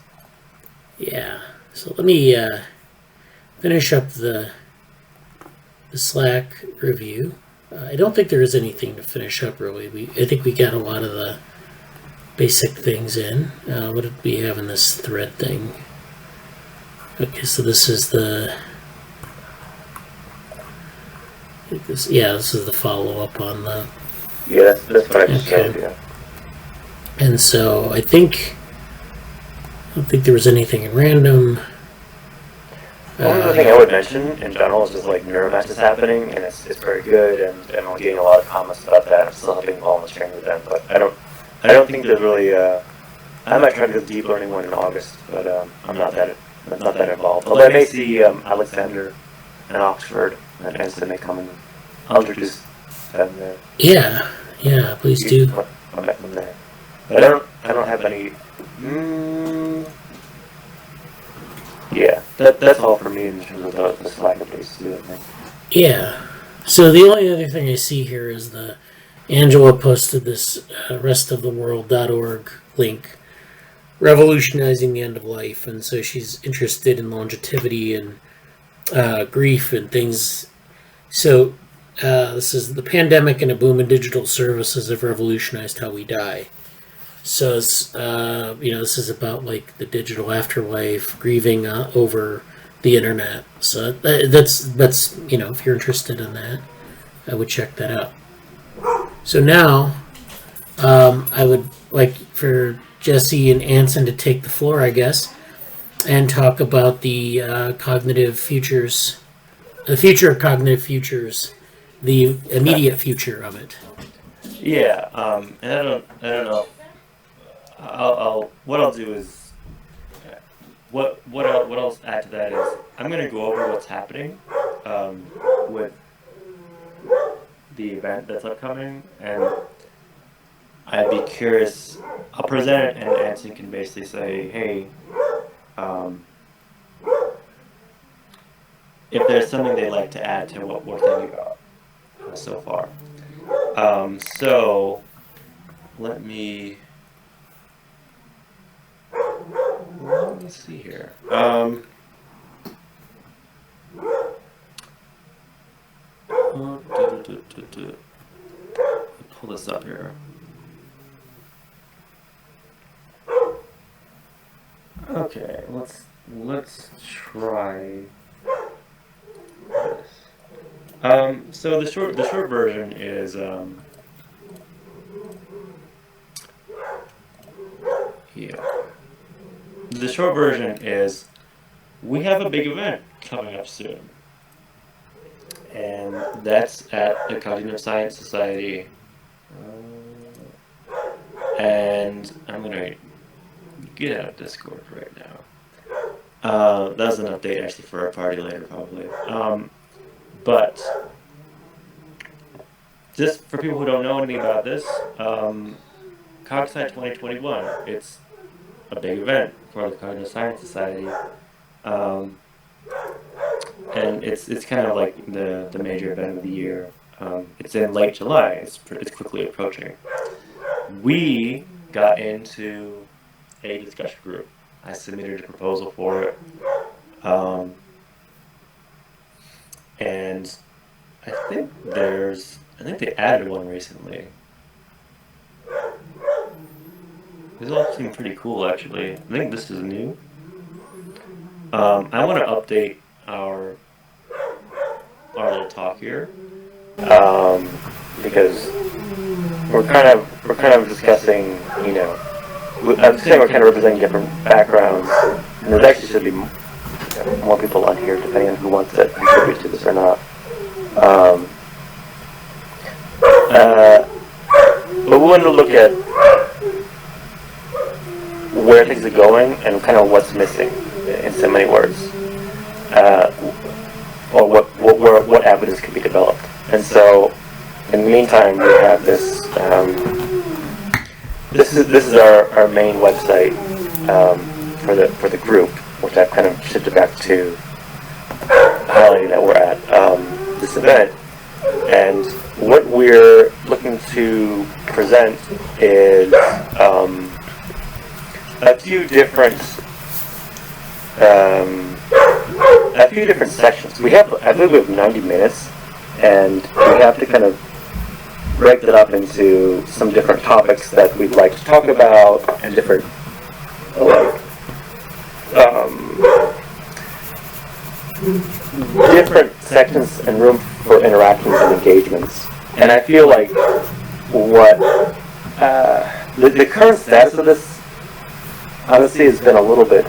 Yeah. So let me finish up the Slack review. I don't think there is anything to finish up really. I think we got a lot of the basic things in. What did we have in this thread thing? Okay, so this is this is the follow-up on the... Yeah, that's what I just said, yeah. And so I don't think there was anything at random. One other thing I would mention in general is just like Neuromatch is happening, and it's very good, and I'm getting a lot of comments about that. I'm still helping all in the training with them, but I don't think there's really. I might try to do the deep learning one in August, but I'm not that involved. Although I may see Alexander and Oxford and Anson may come and I'll introduce them there. Yeah, please do. I met them there. But I don't have any. Yeah, that's all for me in terms of the Slack updates to do, I think. Yeah. So the only other thing I see here is Angela posted this restoftheworld.org link, revolutionizing the end of life, and so she's interested in longevity and grief and things. So this is the pandemic and a boom in digital services have revolutionized how we die. So it's, this is about like the digital afterlife, grieving over the internet. So that's if you're interested in that, I would check that out. So now I would like for Jesse and Anson to take the floor, I guess, and talk about the cognitive futures, the future of cognitive futures, the immediate future of it. Yeah, and I don't know. What I'll do is what I'll add to that is I'm going to go over what's happening with the event that's upcoming, and I'd be curious. I'll present it, and Anson can basically say, "Hey, if there's something they'd like to add to what we're thinking about so far." So let me see here. Pull this up here. Okay, let's try this. So the short version is the short version is we have a big event coming up soon, and that's at the Computational Science Society. And I'm gonna get out of Discord right now. That's an update actually for our party later, probably. But just for people who don't know anything about this, Cogside 2021, it's a big event for the Computational Science Society. And it's kind of like the major event of the year. It's in late July. It's quickly approaching. We got into a discussion group. I submitted a proposal for it, and I think they added one recently. These all seem pretty cool, actually. I think this is new. I want to update our little talk here, because we're kind of discussing, I'm saying we're kind of representing different backgrounds, and there actually should be more people on here, depending on who wants to contribute to this or not. But we want to look at where things are going and kind of what's missing, in so many words, or what evidence can be developed. And so, in the meantime, we have this. This is our main website for the group, which I've kind of shifted back to highlighting that we're at this event. And what we're looking to present is a few different sections. I believe we have 90 minutes, and we have to kind of break that up into some different topics that we'd like to talk about, and different different sections and room for interactions and engagements. And I feel like what the current status of this, honestly, has been a little bit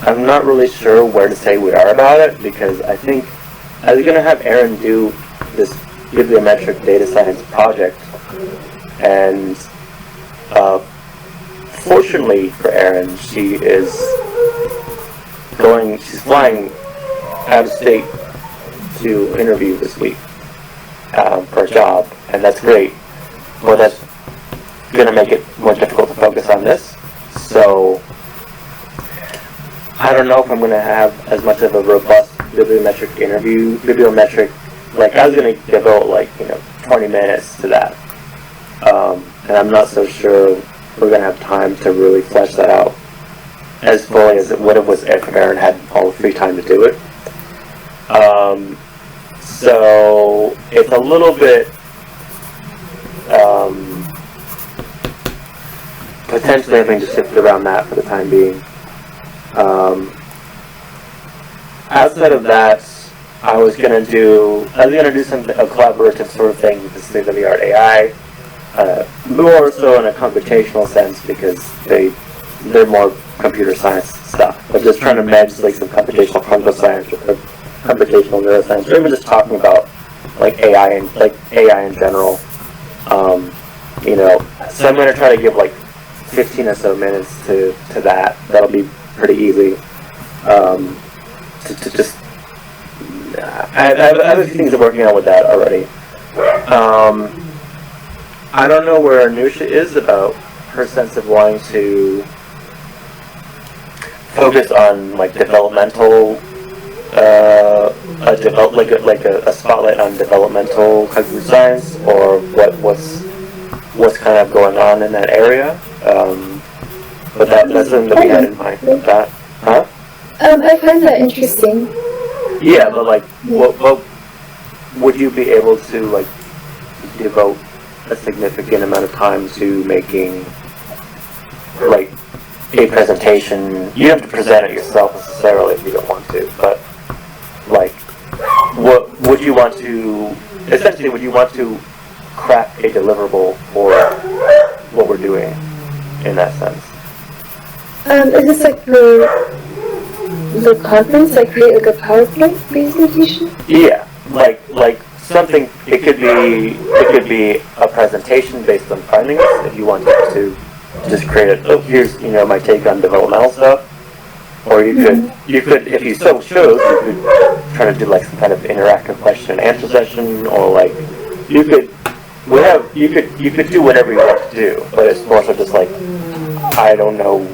I'm not really sure where to say we are about it, because I think I was going to have Aaron do this bibliometric data science project, and fortunately for Aaron, she's flying out of state to interview this week for a job, and that's great, but that's going to make it more difficult to focus on this. So I don't know if I'm going to have as much of a robust bibliometric interview. Like, I was going to devote, like, 20 minutes to that. And I'm not so sure we're going to have time to really flesh that out as fully as it would have was if Aaron had all the free time to do it. So it's a little bit potentially having to shift around that for the time being. Outside of that, I was gonna do something, a collaborative sort of thing with the state-of-the-art AI, more so in a computational sense, because they're more computer science stuff. But just trying to merge like some computational computer science or computational neuroscience, or even just talking about like AI in general. So I'm gonna try to give like 15 or so minutes to that. That'll be pretty easy. To just I have a few things I'm working on with that already. I don't know where Anusha is about her sense of wanting to focus on like developmental, a spotlight on developmental cognitive science, or what's kind of going on in that area. But that's something that we had in mind. Huh? I find that interesting. Yeah, but like, what would you be able to like devote a significant amount of time to making like a presentation? You don't have to present it yourself necessarily if you don't want to, but like, what would you want to? Essentially, would you want to craft a deliverable for what we're doing in that sense? Is this like for the conference, like create like a PowerPoint presentation? Yeah, like something. It could be a presentation based on findings. If you wanted to just create it. Oh, here's my take on developmental stuff. Or you could, if you so chose, you could try to do like some kind of interactive question and answer session, or like you could do whatever you want to do. But it's more so just like, I don't know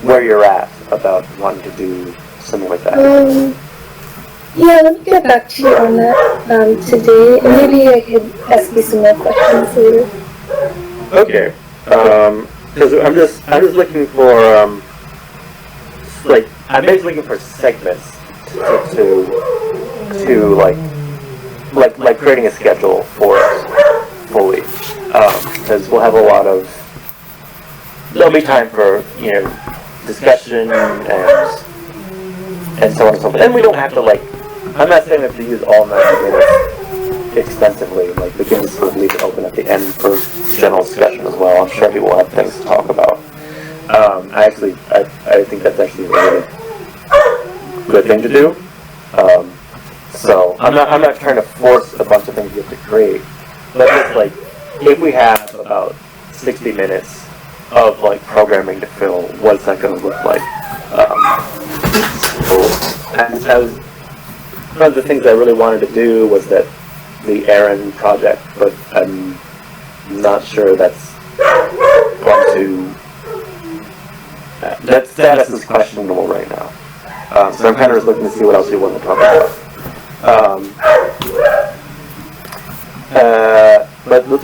where you're at about wanting to do something like that. Yeah, let me get back to you on that today, and maybe I could ask you some more questions later. Okay. Because I'm just looking for like, I'm basically looking for segments to like creating a schedule for Foley, because we'll have a lot of, there'll be time for discussion and so on and so forth. And we don't have to like, I'm not saying we have to use all 90 minutes extensively. Like, we can just sort of leave it open at the end for general discussion as well. I'm sure people will have things to talk about. I think that's actually a really good thing to do. So I'm not trying to force a bunch of things you have to create, but just like, if we have about 60 minutes of like programming to fill, what's that going to look like? One of the things I really wanted to do was the Aaron project, but I'm not sure that's going to. That status is questionable right now. So I'm kind of just looking to see what else we want to talk about. But we'll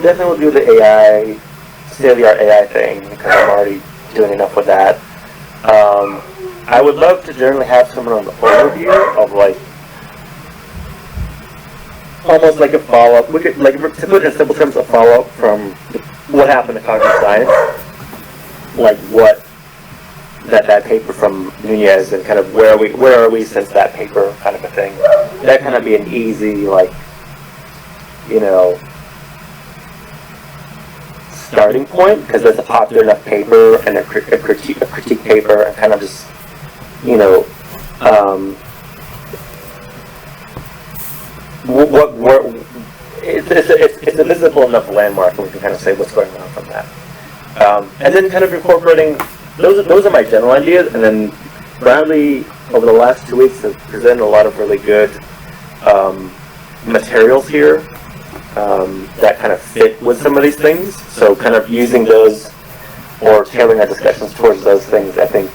definitely do the AI, state-of-the-art AI thing, because I'm already doing enough with that. I would love to generally have someone on the overview of like, almost like a follow-up. We could, like, to put it in simple terms, a follow-up from what happened to cognitive science, like what that paper from Nunez, and kind of where are we since that paper, kind of a thing. That kind of be an easy, like, starting point because that's a popular enough paper and a critique paper, and kind of just, you know, it's a visible enough landmark, and we can kind of say what's going on from that. And then kind of incorporating, those are my general ideas, and then Bradly, over the last 2 weeks, has presented a lot of really good materials here that kind of fit with some of these things. So kind of using those or tailoring our discussions towards those things, I think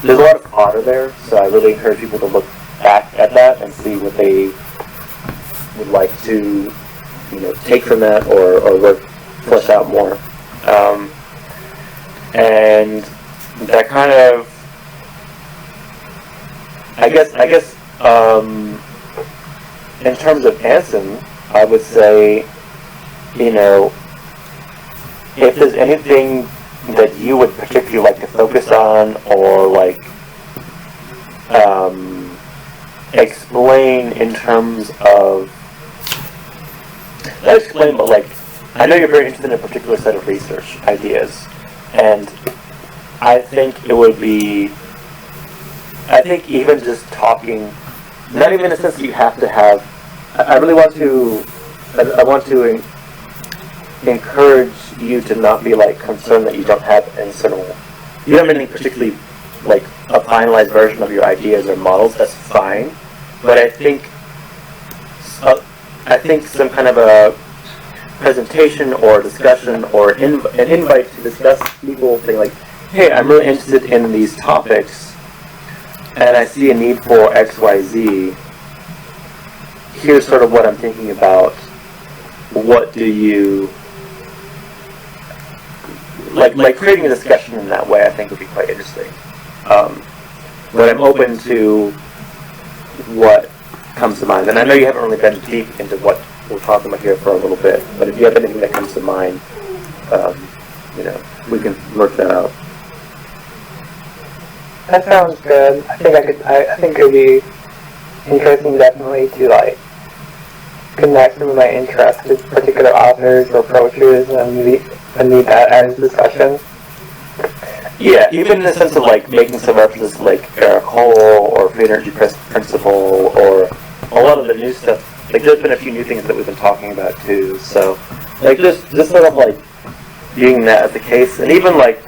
there's a lot of fodder there. So I really encourage people to look back at that and see what they would like to, you know, take from that or flesh out more. And that kind of, I guess, in terms of Anson, I would say, you know, if there's anything that you would particularly like to focus on or like explain in terms of, not explain, but like, I know you're very interested in a particular set of research ideas, and I think it would be, I think even just talking, not even in the sense that you have to have, I want to encourage you to not be like concerned that you don't have any sort of, you don't have any particularly like a finalized version of your ideas or models. That's fine, but I think some kind of a presentation or discussion or an invite to discuss, people saying like, hey, I'm really interested in these topics and I see a need for X, Y, Z. Here's sort of what I'm thinking about. What do you like creating a discussion in that way, I think would be quite interesting. But I'm open to what comes to mind. And I know you haven't really been deep into what we're talking about here for a little bit, but if you have anything that comes to mind, you know, we can work that out. That sounds good. I think it would be interesting, definitely, to like connect some of my interests to particular authors or approaches and lead that as discussion. Yeah, even in the sense of like making some references to like Eric Hole or free energy principle or a lot of the new stuff. Like there's been a few new things that we've been talking about too. So like just sort of like being that as the case, and even like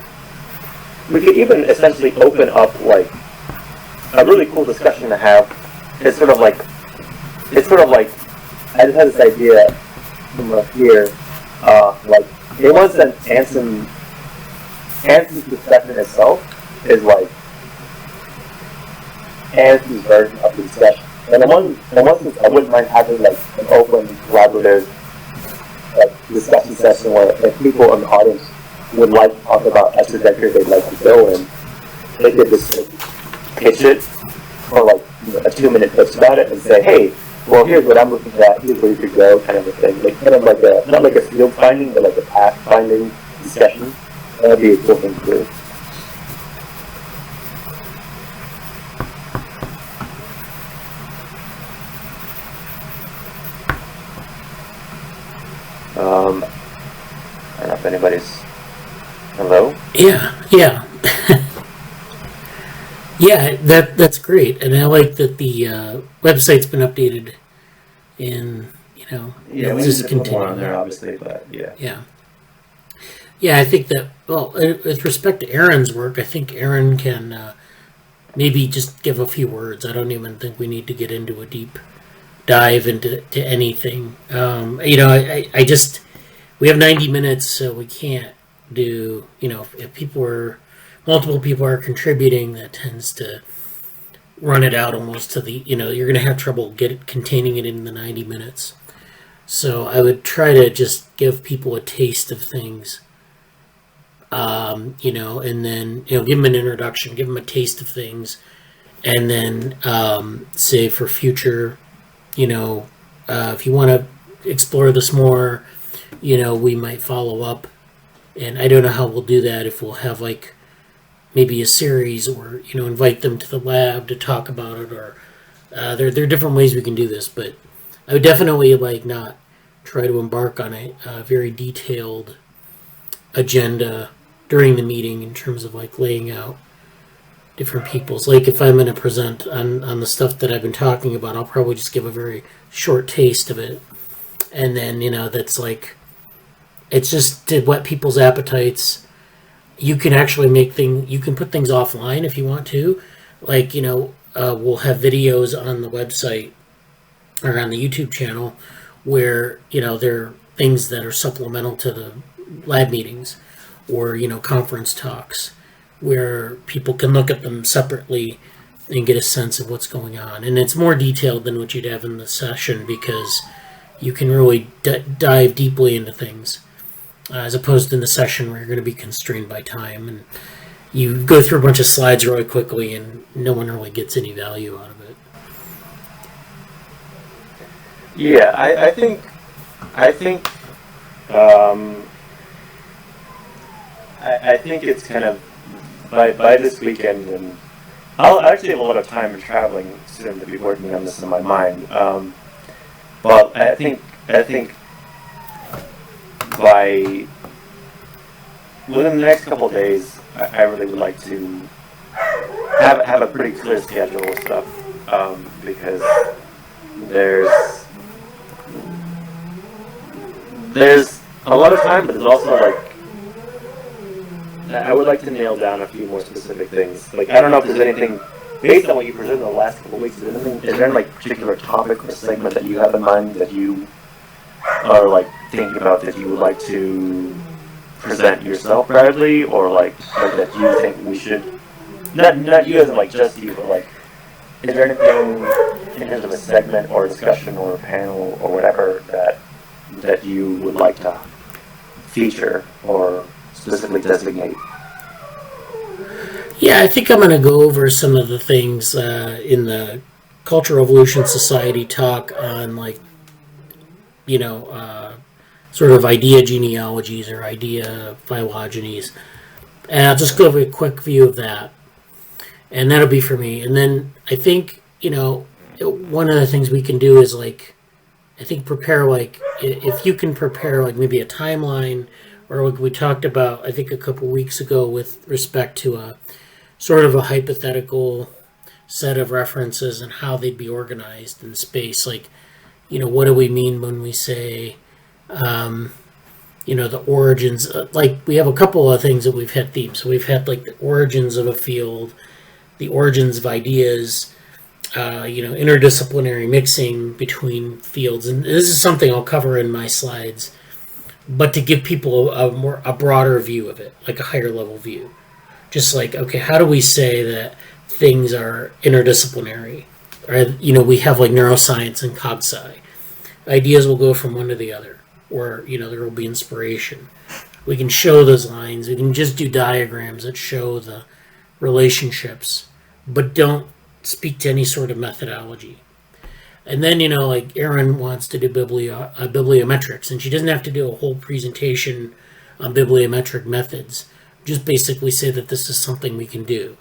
we could even essentially open up like a really cool discussion to have. It's sort of like I just had this idea from up here, like it was an Anson's discussion itself is like Anson's version of the discussion. And in one sense, I wouldn't mind having like an open, collaborative like discussion session where if people in the audience would like to talk about a trajectory they'd like to go in, they could just pitch it for like a 2-minute pitch about it and say, hey, well, here's what I'm looking at, here's where you could go, kind of a thing. Like kind of like not like a field finding, but like a path finding discussion. That would be a cool thing to do. I don't know if anybody's... Hello? Yeah. Yeah, that's great. And I like that the website's been updated and, you know, Yeah, we just need to put more continue. on there, obviously, but yeah. Yeah, I think that, well, with respect to Aaron's work, I think Aaron can maybe just give a few words. I don't even think we need to get into a deep dive into anything. You know, I just, we have 90 minutes, so we can't do, you know, if multiple people are contributing, that tends to run it out almost to the, you know, you're going to have trouble containing it in the 90 minutes. So I would try to just give people a taste of things. You know, and then, you know, give them an introduction, give them a taste of things, and then say for future, you know, if you want to explore this more, you know, we might follow up. And I don't know how we'll do that, if we'll have like maybe a series or, you know, invite them to the lab to talk about it, or there are different ways we can do this, but I would definitely like not try to embark on a very detailed agenda during the meeting in terms of like laying out different people's. Like if I'm going to present on the stuff that I've been talking about, I'll probably just give a very short taste of it. And then, that's like, it's just to whet people's appetites. You can actually you can put things offline if you want to. Like, we'll have videos on the website or on the YouTube channel where, there are things that are supplemental to the lab meetings or, conference talks where people can look at them separately and get a sense of what's going on. And it's more detailed than what you'd have in the session because you can really dive deeply into things as opposed to in the session where you're going to be constrained by time and you go through a bunch of slides really quickly and no one really gets any value out of it. Yeah, I think it's kind of by this weekend, and I'll actually have a lot of time traveling soon to be working on this in my mind. But I think by within the next couple of days, I really would like to have a pretty clear schedule of stuff because there's a lot of time, but there's also like I would like to nail down a few more specific things. Like I don't know if there's anything based on what you presented in the last couple of weeks. Is there any like particular topic or segment that you have in mind that you are like thinking about that you would like to present yourself, Bradley, or like that you think we should not you as in like just you, but like is there anything in terms of a segment or a discussion or a panel or whatever that you would like to feature or specifically designate? Yeah, I think I'm going to go over some of the things in the Cultural Evolution Society talk on like, sort of idea genealogies or idea phylogenies. And I'll just go over a quick view of that. And that'll be for me. And then I think, one of the things we can do is like, I think prepare like, if you can prepare like maybe a timeline or like we talked about, I think a couple weeks ago with respect to a sort of a hypothetical set of references and how they'd be organized in space. Like, what do we mean when we say, the origins, like we have a couple of things that we've had themes. So we've had like the origins of a field, the origins of ideas, interdisciplinary mixing between fields. And this is something I'll cover in my slides, but to give people a broader view of it, like a higher level view. Just like, okay, how do we say that things are interdisciplinary? Or, we have like neuroscience and Cogside. Ideas will go from one to the other, or, there will be inspiration. We can show those lines. We can just do diagrams that show the relationships, but don't speak to any sort of methodology. And then, like Erin wants to do bibliometrics, and she doesn't have to do a whole presentation on bibliometric methods. Just basically say that this is something we can do.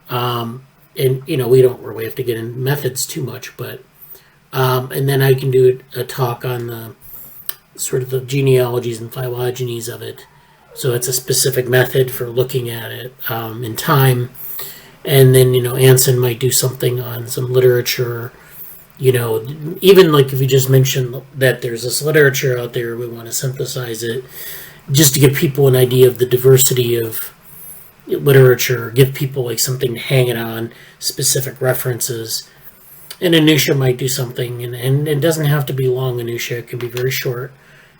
And, we don't really have to get into methods too much, but, and then I can do a talk on the sort of the genealogies and phylogenies of it. So it's a specific method for looking at it in time. And then, Anson might do something on some literature, even like if you just mentioned that there's this literature out there, we want to synthesize it, just to give people an idea of the diversity of literature, give people like something to hang it on, specific references. And Anusha might do something, and it doesn't have to be long, Anusha. It can be very short.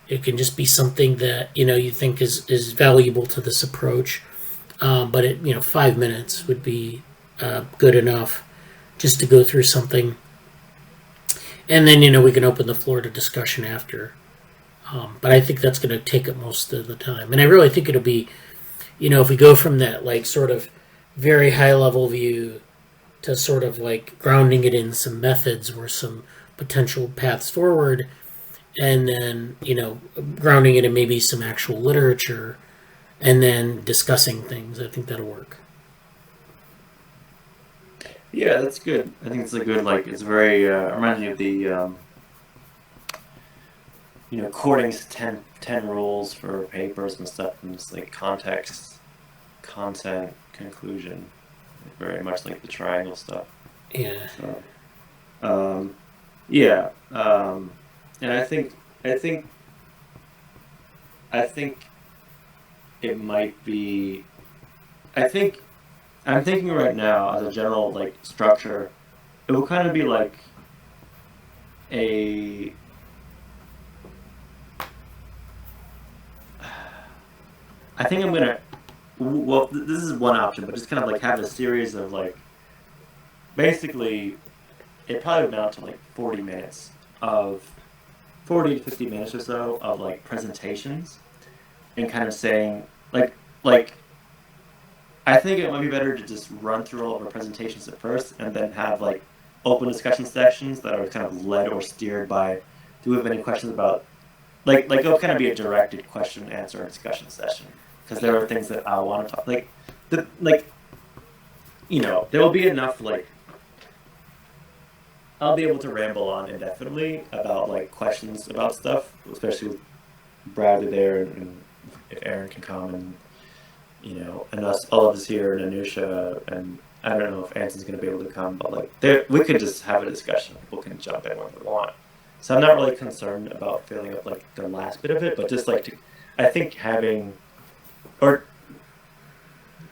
It can just be something that, you think is valuable to this approach. But 5 minutes would be good enough just to go through something. And then, we can open the floor to discussion after. But I think that's going to take up most of the time. And I really think it'll be, if we go from that, like, sort of very high-level view to sort of, like, grounding it in some methods or some potential paths forward, and then, grounding it in maybe some actual literature, and then discussing things. I think that'll work. Yeah, that's good. I think it's a good, like, it's very, reminds me of the, According's 10 rules for papers and stuff, and it's like context, content, conclusion, very much like the triangle stuff. Yeah. So, yeah, and I think it might be. I think I'm thinking right now as a general like structure, it will kind of be like a. I think I'm gonna. Well, this is one option, but just kind of like have a series of like. Basically, it probably would amount to like 40 minutes of 40 to 50 minutes or so of like presentations, and kind of saying like I think it might be better to just run through all of our presentations at first, and then have like open discussion sections that are kind of led or steered by. Do we have any questions about? Like it'll kind of be a directed question and answer discussion session, because there are things that I want to talk there will be enough like I'll be able to ramble on indefinitely about like questions about stuff, especially with Bradley there, and if Aaron can come, and and us, all of us here, and Anusha, and I don't know if Anson's going to be able to come, but like we could just have a discussion. People can jump in when they want. So I'm not really concerned about filling up like the last bit of it, but just like I think having, or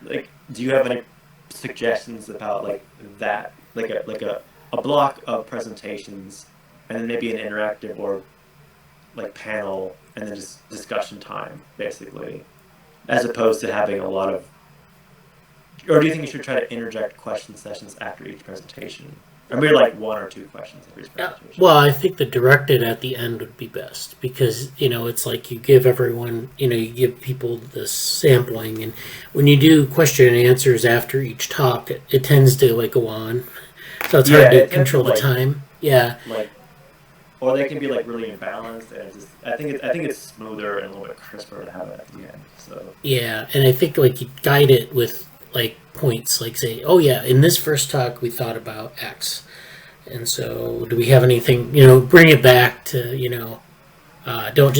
like, do you have any suggestions about like that, like a block of presentations, and then maybe an interactive or like panel, and then just discussion time, basically, as opposed to having a lot of, or do you think you should try to interject question sessions after each presentation? Or maybe like one or two questions after each presentation? Well, I think the directed at the end would be best, because it's like you give everyone, you give people the sampling, and when you do question and answers after each talk, it tends to like go on, so it's hard to control the time. Yeah. Or they can be like really imbalanced, and I think it's smoother and a little bit crisper to have it at the end. So yeah, and I think like you guide it with like points, like say, oh yeah, in this first talk we thought about X, and so do we have anything? Bring it back to don't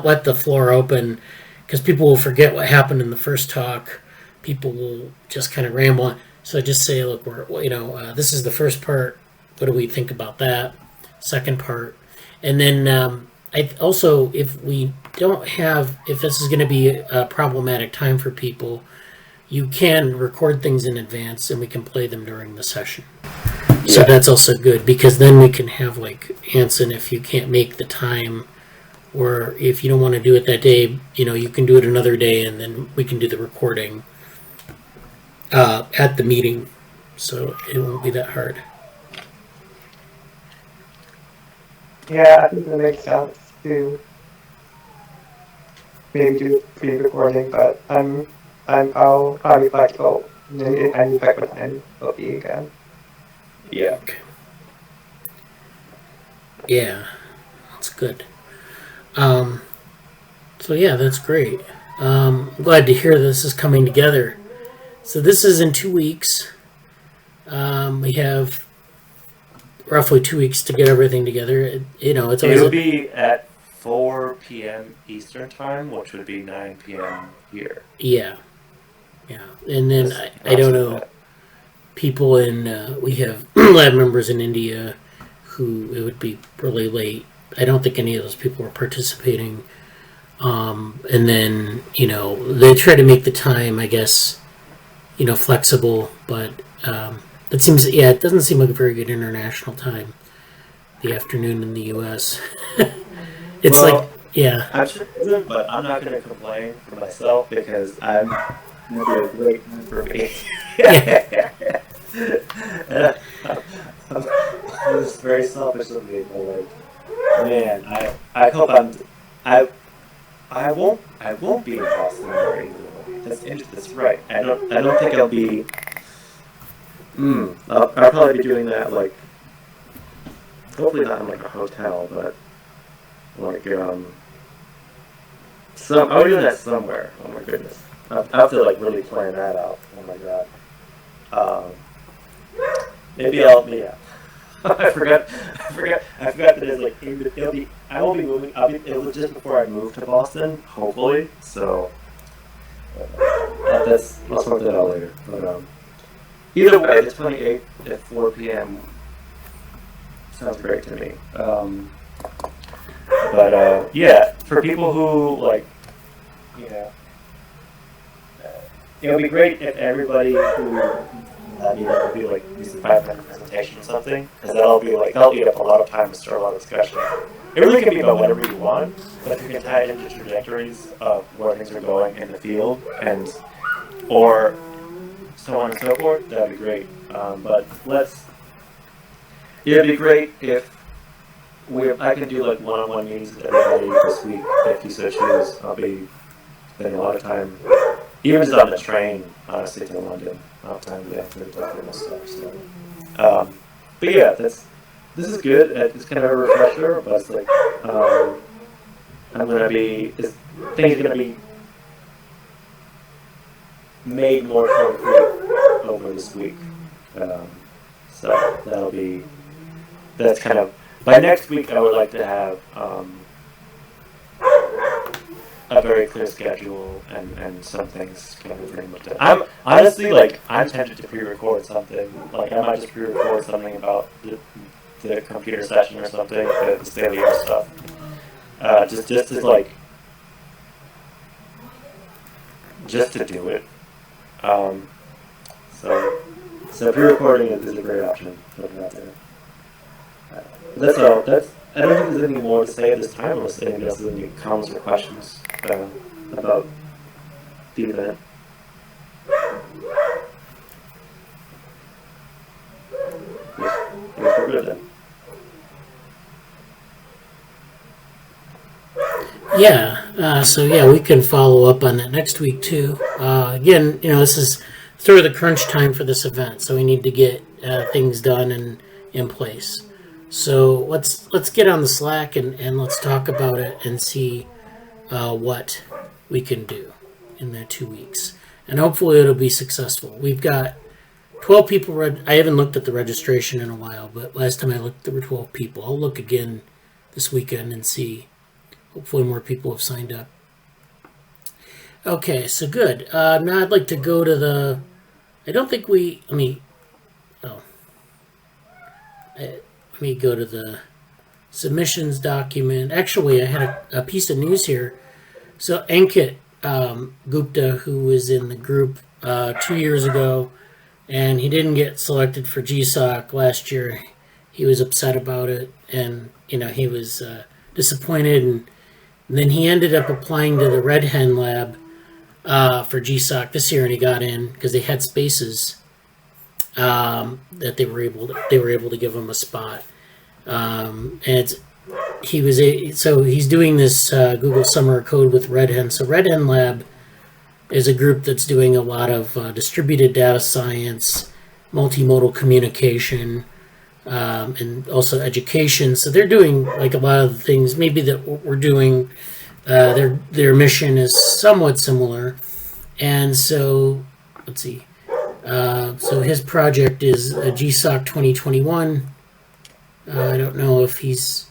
let the floor open, because people will forget what happened in the first talk. People will just kind of ramble on. So just say, look, this is the first part. What do we think about that? Second part, and then I also, if this is going to be a problematic time for people, you can record things in advance and we can play them during the session. Yeah. So that's also good, because then we can have like Anson, if you can't make the time, or if you don't want to do it that day, you can do it another day, and then we can do the recording at the meeting, so it won't be that hard. Yeah, I think that makes sense to maybe do pre-recording, but I'll be flexible. Any flexible time will be again. Yeah. Okay. Yeah, that's good. So yeah, that's great. I'm glad to hear this is coming together. So this is in 2 weeks. We have roughly 2 weeks to get everything together. It's always it'll be at 4 p.m. Eastern time, which would be 9 p.m. here. Yeah, and then I don't know. People in we have lab members in India who it would be really late. I don't think any of those people are participating. And then they try to make the time, I guess, flexible, but it doesn't seem like a very good international time. The afternoon in the U.S. It's I'm sure it isn't, but I'm not going to complain for myself, because I'm going to be a great time for me. I'm just very selfish of me, but like, man, I hope I won't be in Boston very easily. That's right. I don't think I'll be. I'll probably be doing that like, hopefully not in like a hotel, but like I'll do that somewhere. Oh my goodness, I have to like really plan that out. Oh my god. Maybe I'll I forgot that it's like I will be moving. It was just before I moved to Boston, hopefully. So let's work that out later. But either way, the 28th at 4 p.m. sounds great to me. But yeah, for people who like, you know, it would be great if everybody who would be like use a 5-minute presentation or something, because that'll eat up a lot of time and start a lot of discussion. It really can be about whatever you want, but if you can tie it into trajectories of where things are going in the field or so on and so forth, that'd be great. But it'd be great if I can do like one-on-one meetings with everybody this week, if you so choose. I'll be spending a lot of time, even just on the train, honestly, to London. I'll have time to actually talk through my stuff. So, but yeah, this is good. It's kind of a refresher, but it's like things are gonna be made more concrete over this week. So that's kind of, by next week I would like to have a very clear schedule and some things kind of pretty much done. I'm honestly I'm tempted to pre-record something. Like I might just pre-record something about the computer session or something, the state of the art stuff. Just to do it. So pre-recording is a great option. Putting out there. That's all. I don't think there's anything more to say at this time, unless anybody else has any comments or questions about the event. Yes, we're good then. Yeah, so yeah, we can follow up on that next week too. Again, this is sort of the crunch time for this event, so we need to get things done and in place. So let's get on the Slack and let's talk about it and see what we can do in that 2 weeks. And hopefully it'll be successful. We've got 12 people. I haven't looked at the registration in a while, but last time I looked, there were 12 people. I'll look again this weekend and see. Hopefully more people have signed up. Okay, so good. Now I'd like to go to the... Let me go to the submissions document. Actually, I had a piece of news here. So Ankit Gupta, who was in the group 2 years ago, and he didn't get selected for GSOC last year. He was upset about it, and he was disappointed, and then he ended up applying to the Red Hen Lab for GSOC this year, and he got in because they had spaces that they were able to give him a spot. He's doing this Google Summer Code with Red Hen. So Red Hen Lab is a group that's doing a lot of distributed data science, multimodal communication, and also education. So they're doing like a lot of the things maybe that we're doing. Their mission is somewhat similar, and so let's see. So his project is a GSOC 2021. I don't know if this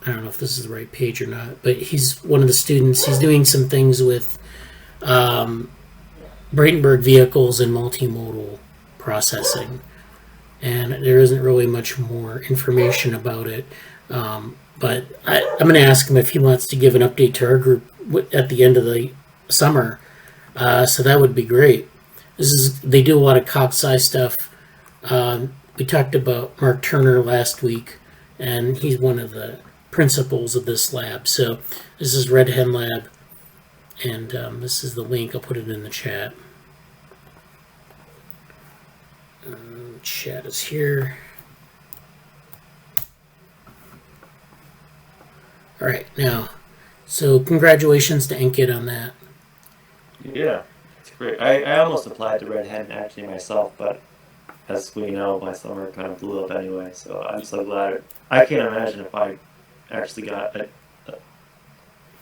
is the right page or not, but he's one of the students. He's doing some things with Bradenberg vehicles and multimodal processing. And there isn't really much more information about it. But I'm going to ask him if he wants to give an update to our group at the end of the summer. So that would be great. They do a lot of Cogside stuff. We talked about Mark Turner last week, and he's one of the principals of this lab. So this is Red Hen Lab, and this is the link. I'll put it in the chat. Chat is here. All right, now, so congratulations to Ankit on that. Yeah, it's great. I almost applied to Red Hen actually myself, but as we know, my summer kind of blew up anyway, so I'm so glad. I can't imagine if I actually got it.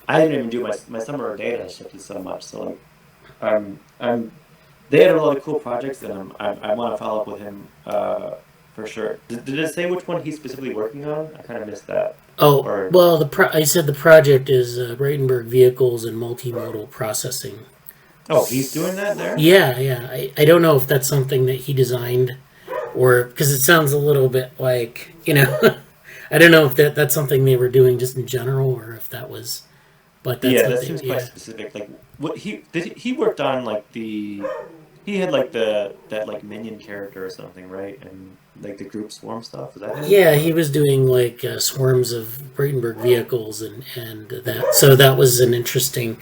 I didn't even do my summer data shifted so much, so like, they had a lot of cool projects, and I want to follow up with him for sure. Did it say which one he's specifically working on? I kind of missed that. Oh, Or- well, I said the project is Bradenburg Vehicles and Multimodal Processing. Oh, he's doing that there? Yeah. I don't know if that's something that he designed, or because it sounds a little bit like, I don't know if that's something they were doing just in general, or if that was. But that's Yeah, that seems quite specific. Like, what he worked on like he had like that like minion character or something, right? And like the group swarm stuff. Is that him? Yeah, he was doing like swarms of Bradenburg vehicles and that. So that was an interesting.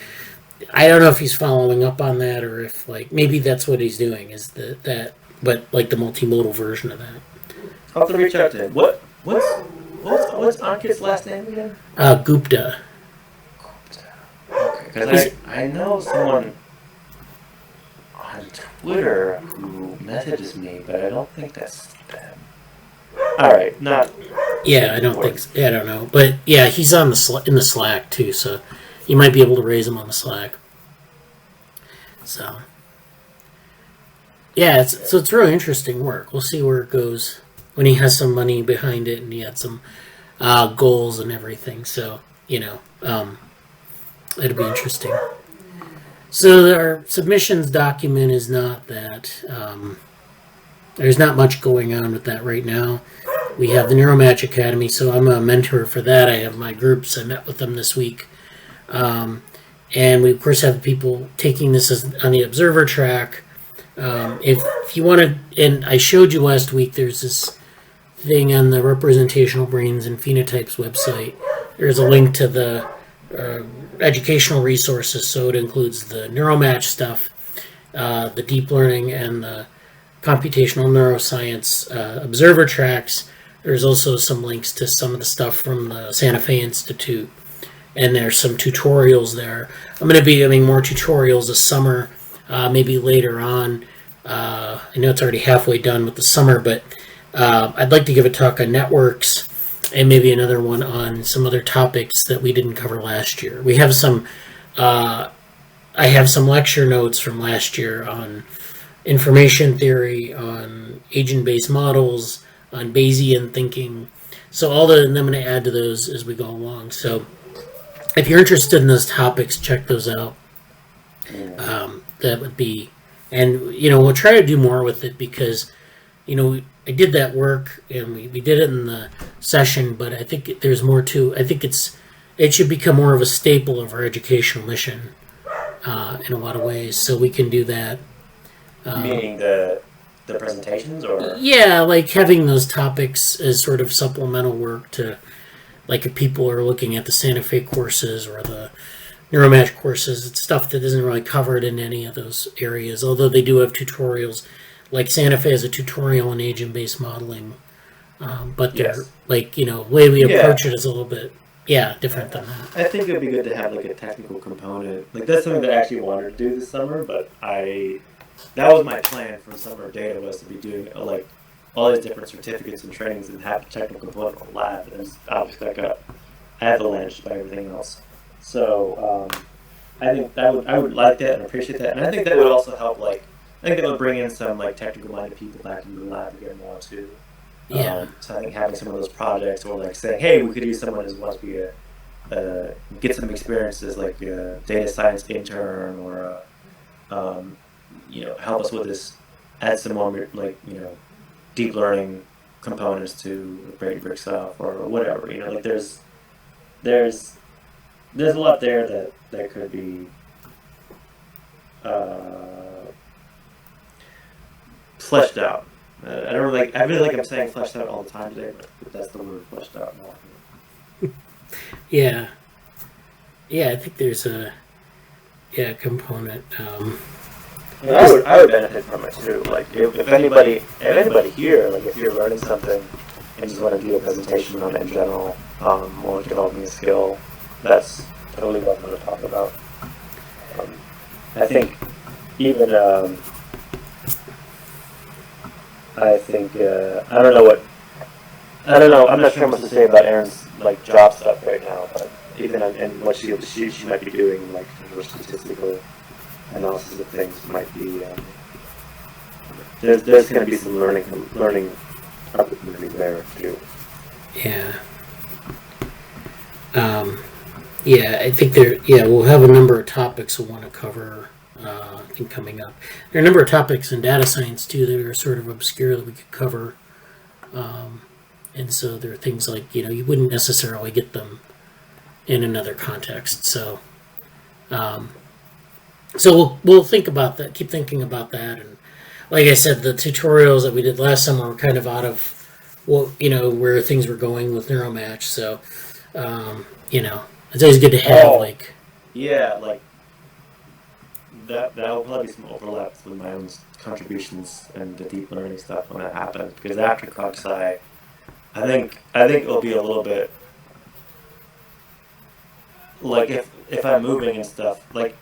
I don't know if he's following up on that, or if like maybe that's what he's doing is that, but like the multimodal version of that. I'll have to reach out to him. What's Ankit's last name again? Gupta. Okay, because I know someone on Twitter who messages me, but I don't think that's them. All right, not. Yeah, I don't think. So. Yeah, I don't know, but yeah, he's on in the Slack too, so you might be able to raise him on the Slack. So yeah, it's really interesting work. We'll see where it goes when he has some money behind it and he had some goals and everything. So it'll be interesting. So our submissions document is not that. There's not much going on with that right now. We have the Neuromatch Academy, so I'm a mentor for that. I have my groups. I met with them this week. And we, of course, have people taking this on the Observer track. If you want to, and I showed you last week, there's this thing on the Representational Brains and Phenotypes website. There's a link to the educational resources, so it includes the Neuromatch stuff, the deep learning, and the computational neuroscience observer tracks. There's also some links to some of the stuff from the Santa Fe Institute, and there's some tutorials there. I'm going to be doing more tutorials this summer, maybe later on. I know it's already halfway done with the summer, but I'd like to give a talk on networks, and maybe another one on some other topics that we didn't cover last year. We have some, I have some lecture notes from last year on information theory, on agent-based models, on Bayesian thinking. So I'm going to add to those as we go along. So if you're interested in those topics, check those out. That would be, and we'll try to do more with it because, I did that work and we did it in the session, but I think there's more to. I think it should become more of a staple of our educational mission in a lot of ways. So we can do that. Meaning the presentations, or yeah, like having those topics as sort of supplemental work to, like if people are looking at the Santa Fe courses or the Neuromatch courses, it's stuff that isn't really covered in any of those areas, although they do have tutorials. Like Santa Fe has a tutorial on agent-based modeling, but they're way we approach it is a little bit different than that. I think it'd be good to have like a technical component. Like that's something that I actually wanted to do this summer, but that was my plan for summer data, was to be doing like all these different certificates and trainings and have a technical component of lab, and obviously that got avalanche by everything else. So I think I would like that and appreciate that, and I think that would also help. I think that would bring in some technical-minded people back into the lab again more too. Yeah. So I think having some of those projects, or saying, hey, we could use someone as wants to be get some experience as a data science intern, or help us with this, add some more deep learning components to Bradenburg stuff or whatever. There's a lot there that could be fleshed out. I really like I'm saying fleshed out all the time today, but that's the word, fleshed out more. Yeah, I think there's a component. I would benefit from it too. If anybody here, if you're learning something and just want to do a presentation on it in general, or developing a skill, that's totally what I'm going to talk about. I think even I'm not sure what to say about Erin's job stuff right now, but even and what she might be doing for statistical analysis of things might be there's going to be some learning opportunity there too. Yeah. Yeah, I think we'll have a number of topics we'll want to cover, I think, coming up. There are a number of topics in data science, too, that are sort of obscure that we could cover. And so there are things like, you wouldn't necessarily get them in another context. So we'll think about that, keep thinking about that. And like I said, the tutorials that we did last summer were kind of out of where things were going with NeuroMatch. So, it's always good to have that will probably be some overlaps with my own contributions and the deep learning stuff when that happens. Because after Cogside, I think it'll be a little bit like if I'm moving and stuff that'll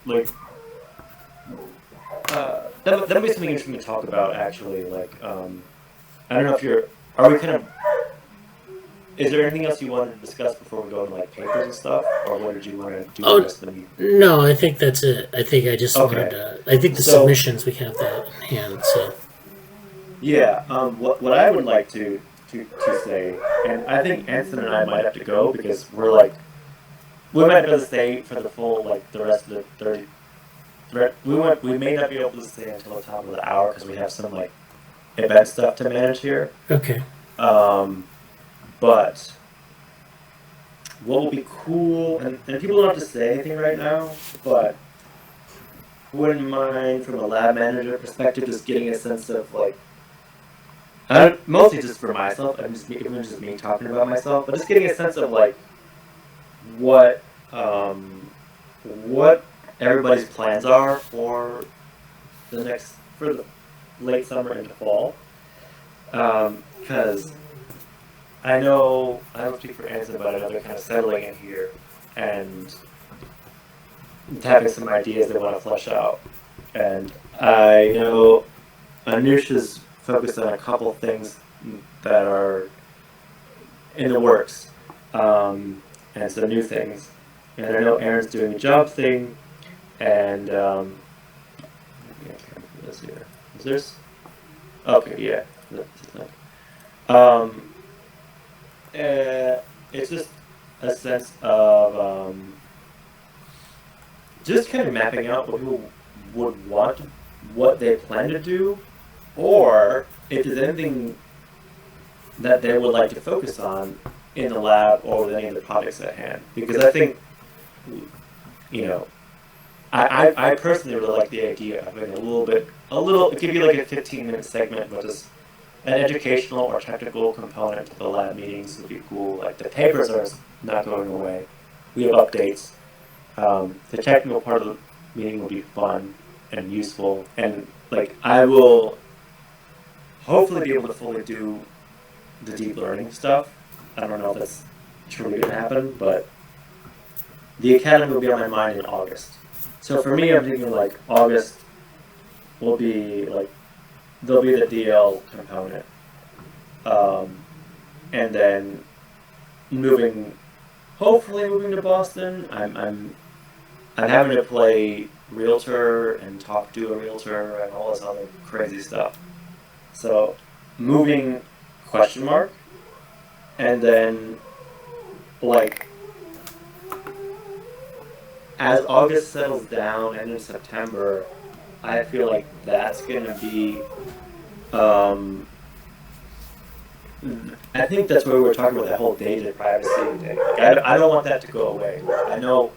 be something interesting to talk about actually. I don't know if are we kind of. Is there anything else you wanted to discuss before we go into papers and stuff, or what did you want to do the rest of the meeting? No, I think that's it. I think I just wanted to. I think the submissions we have that in hand. So yeah, what I would like to say, and I think Anson and I might have to go because we might be able to stay for the full the rest of the 30. We may not be able to stay until the top of the hour because we have some event stuff to manage here. Okay. But what will be cool, and people don't have to say anything right now, but wouldn't mind from a lab manager perspective just getting a sense of mostly just for myself, even just me talking about myself, but just getting a sense of what everybody's plans are for the late summer into fall, because I know, I don't speak for Anson, but I know they're kind of settling in here and having some ideas they want to flesh out. And I know Anusha's focused on a couple things that are in the works, and some new things. And I know Aaron's doing a job thing, and I can't remember this here. Is this? Okay, yeah. It's just a sense of just kind of mapping out what people would want, what they plan to do, or if there's anything that they would like to focus on in the lab or with any of the projects at hand. Because I think, I personally really like the idea of having it could be a 15-minute segment, but just an educational or technical component to the lab meetings would be cool. The papers are not going away. We have updates. The technical part of the meeting will be fun and useful. And I will hopefully be able to fully do the deep learning stuff. I don't know if that's truly going to happen, but the academy will be on my mind in August. So for me, I'm thinking August will be there'll be the DL component, and then hopefully moving to Boston. I'm having to play realtor and talk to a realtor and all this other crazy stuff. So moving ? And then as August settles down and in September, I feel like that's going to be, I think that's where we were talking about that whole data privacy thing. I don't want that to go away. I know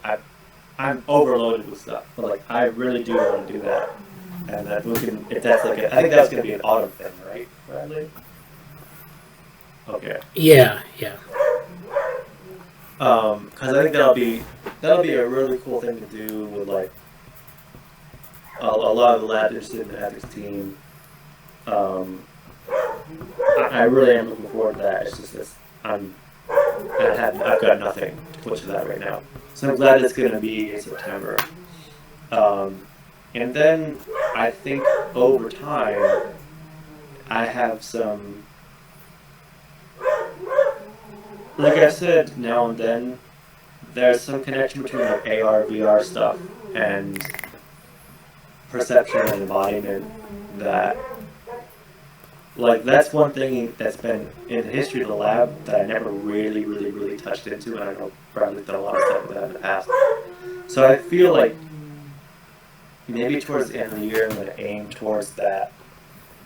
I'm overloaded with stuff, but I really do want to do that. And that we can, if that's I think that's going to be an autumn thing, right, Bradley? Okay. Yeah. Because I think that'll be a really cool thing to do with a lot of the labs interested in the ethics team. I really am looking forward to that. It's just this, I've got nothing to put to that right now. So I'm glad it's going to be in September. And then I think over time, I have some, like I said, now and then, there's some connection between AR, VR stuff and perception and embodiment that like that's one thing that's been in the history of the lab that I never really touched into, and I know Bradley's done a lot of stuff with that in the past. So I feel like maybe towards the end of the year I'm going to aim towards that,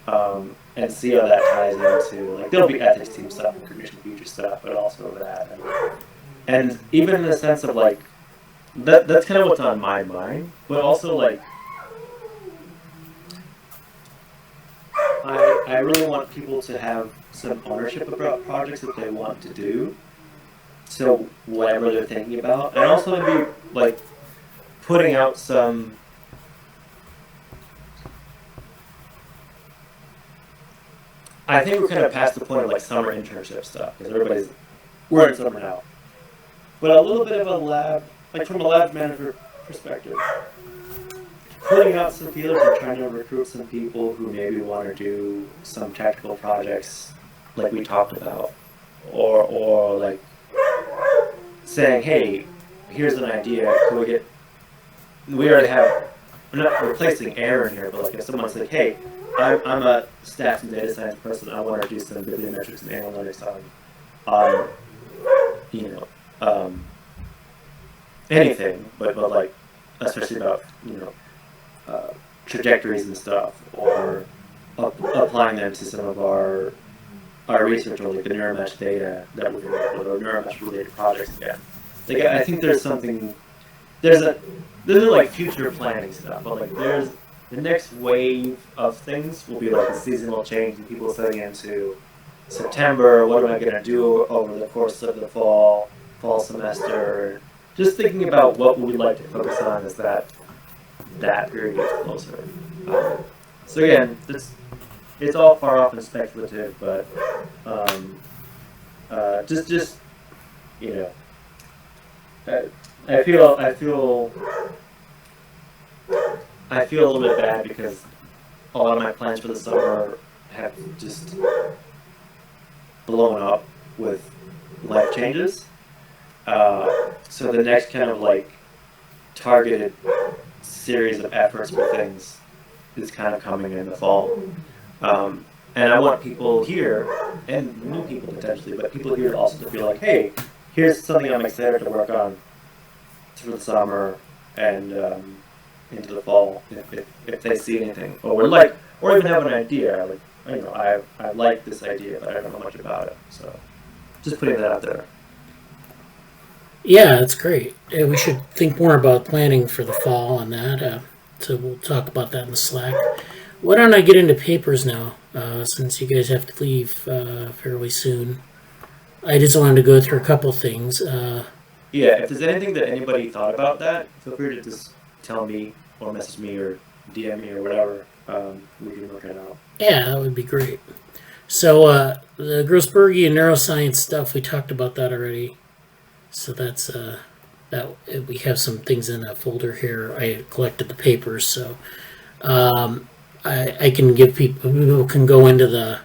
and see how that ties into, like, there'll be ethics team stuff and cognition future stuff, but also that, and even in the sense of like that's kind of what's on my mind, but also like I really want people to have some ownership about projects that they want to do. So whatever they're thinking about, and also maybe like putting out some. I think we're kind of past the point of like summer internship stuff because we're in summer now. But a little bit of a lab, like from a lab manager perspective, putting out some feelers and trying to recruit some people who maybe want to do some technical projects like we talked about, or like saying, hey, here's an idea, can we already have, I'm not replacing Aaron here, but like if someone's like, hey, I'm a stats and data science person, I want to do some bibliometrics and analytics on anything, but like, especially about, trajectories and stuff, or applying them to some of our research, or like the neuromesh data that we're doing, or neuromesh related projects again. Like, I think there's something, there's like future planning stuff, but like there's the next wave of things will be like a seasonal change and people setting into September, what am I going to do over the course of the fall semester, just thinking about what we would like to focus on as that period gets closer. So again, it's all far off and speculative, but just I feel a little bit bad because a lot of my plans for the summer have just blown up with life changes. So the next kind of like targeted series of efforts for things is kind of coming in the fall. And I want people here, and new people potentially, but people here also to feel like, hey, here's something I'm excited to work on through the summer and into the fall if they see anything, or even have an idea. Like, I like this idea, but I don't know much about it. So just putting that out there. Yeah, that's great. Yeah, we should think more about planning for the fall on that. So we'll talk about that in the Slack. Why don't I get into papers now, since you guys have to leave fairly soon. I just wanted to go through a couple things. Yeah, if there's anything that anybody thought about that, feel free to just tell me or message me or DM me or whatever. We can work it out. Yeah, that would be great. So the Grossbergian neuroscience stuff, we talked about that already. So that's that we have some things in that folder here. I collected the papers, so I can give people can go into the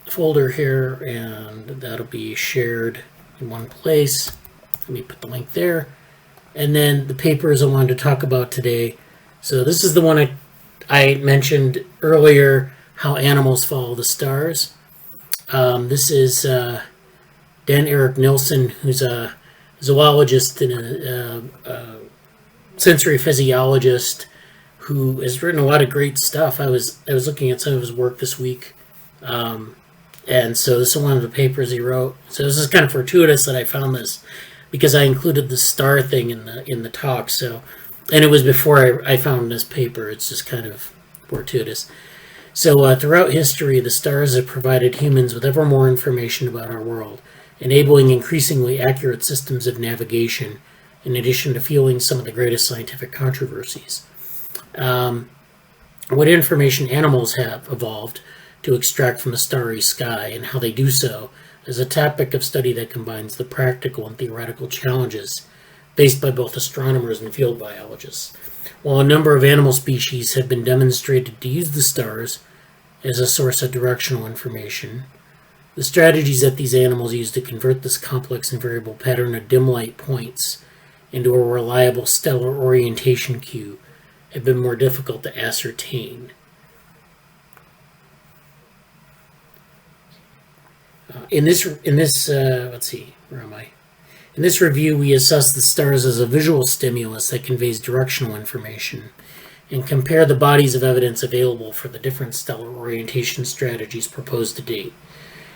folder here, and that'll be shared in one place. Let me put the link there. And then the papers I wanted to talk about today. So this is the one I mentioned earlier, how animals follow the stars. This is Dan Eric Nilsson, who's a zoologist and a sensory physiologist who has written a lot of great stuff. I was looking at some of his work this week, and so this is one of the papers he wrote. So this is kind of fortuitous that I found this because I included the star thing in the talk. So, and it was before I found this paper. It's just kind of fortuitous. So throughout history, the stars have provided humans with ever more information about our world, enabling increasingly accurate systems of navigation, in addition to fueling some of the greatest scientific controversies. What information animals have evolved to extract from the starry sky, and how they do so, is a topic of study that combines the practical and theoretical challenges faced by both astronomers and field biologists. While a number of animal species have been demonstrated to use the stars as a source of directional information, the strategies that these animals use to convert this complex and variable pattern of dim light points into a reliable stellar orientation cue have been more difficult to ascertain. In this, let's see, where am I? In this review, we assess the stars as a visual stimulus that conveys directional information and compare the bodies of evidence available for the different stellar orientation strategies proposed to date.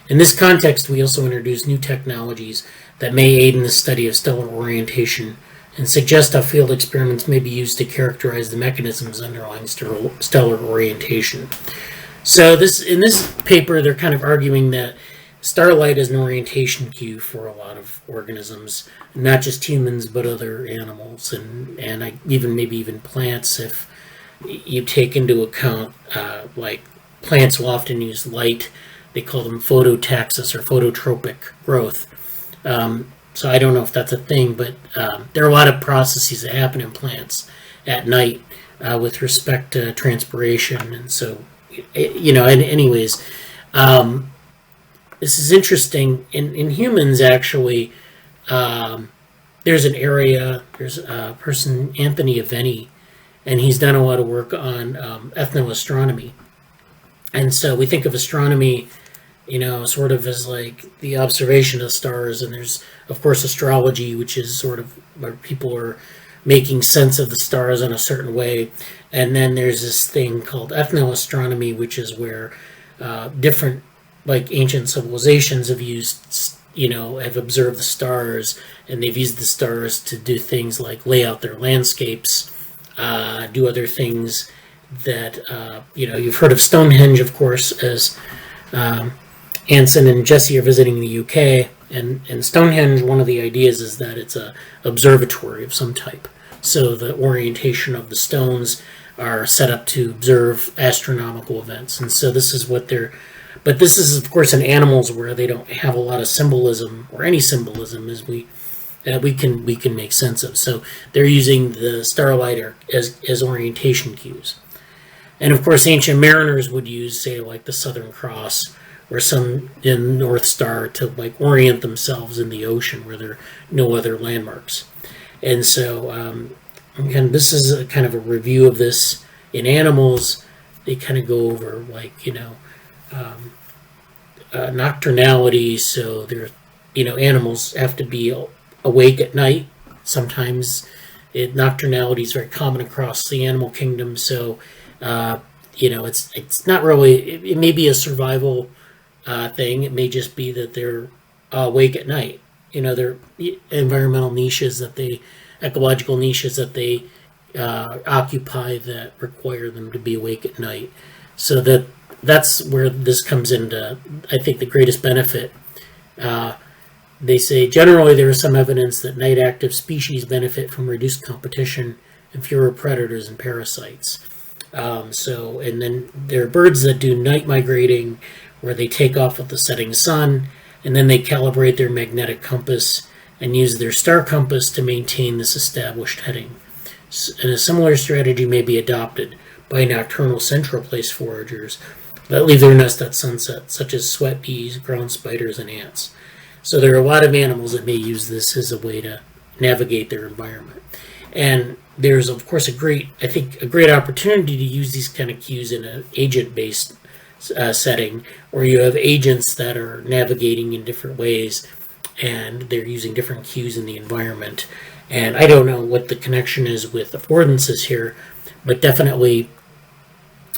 In this context, we also introduce new technologies that may aid in the study of stellar orientation and suggest how field experiments may be used to characterize the mechanisms underlying stellar orientation. So in this paper, they're kind of arguing that starlight is an orientation cue for a lot of organisms, not just humans, but other animals, and maybe even plants. If you take into account, like plants will often use light, they call them phototaxis or phototropic growth. So I don't know if that's a thing, but there are a lot of processes that happen in plants at night with respect to transpiration, and so anyways. This is interesting. In humans, actually, there's a person, Anthony Aveni, and he's done a lot of work on ethnoastronomy. And so we think of astronomy, sort of as like the observation of stars, and there's, of course, astrology, which is sort of where people are making sense of the stars in a certain way. And then there's this thing called ethnoastronomy, which is where different, like ancient civilizations have used, have observed the stars, and they've used the stars to do things like lay out their landscapes, do other things that, you've heard of Stonehenge, of course, as Anson and Jesse are visiting the UK, and Stonehenge, one of the ideas is that it's a observatory of some type. So the orientation of the stones are set up to observe astronomical events, and so this is what they're. But this is, of course, in animals where they don't have a lot of symbolism or any symbolism as we can make sense of. So they're using the starlight as orientation cues. And of course, ancient mariners would use, say, like the Southern Cross or some in North Star to like orient themselves in the ocean where there are no other landmarks. And so, again, this is a kind of a review of this in animals. They kind of go over like nocturnality, so they're animals have to be awake at night. Sometimes nocturnality is very common across the animal kingdom, so it's not really, it may be a survival thing. It may just be that they're awake at night. They're environmental niches ecological niches that they occupy that require them to be awake at night. So that's where this comes into, I think, the greatest benefit. They say, generally, there is some evidence that night active species benefit from reduced competition and fewer predators and parasites. And then there are birds that do night migrating, where they take off with the setting sun, and then they calibrate their magnetic compass and use their star compass to maintain this established heading. And a similar strategy may be adopted by nocturnal central place foragers that leave their nest at sunset, such as sweat bees, ground spiders, and ants. So there are a lot of animals that may use this as a way to navigate their environment. And there's, of course, a great opportunity to use these kind of cues in an agent-based setting, where you have agents that are navigating in different ways, and they're using different cues in the environment. And I don't know what the connection is with affordances here, but definitely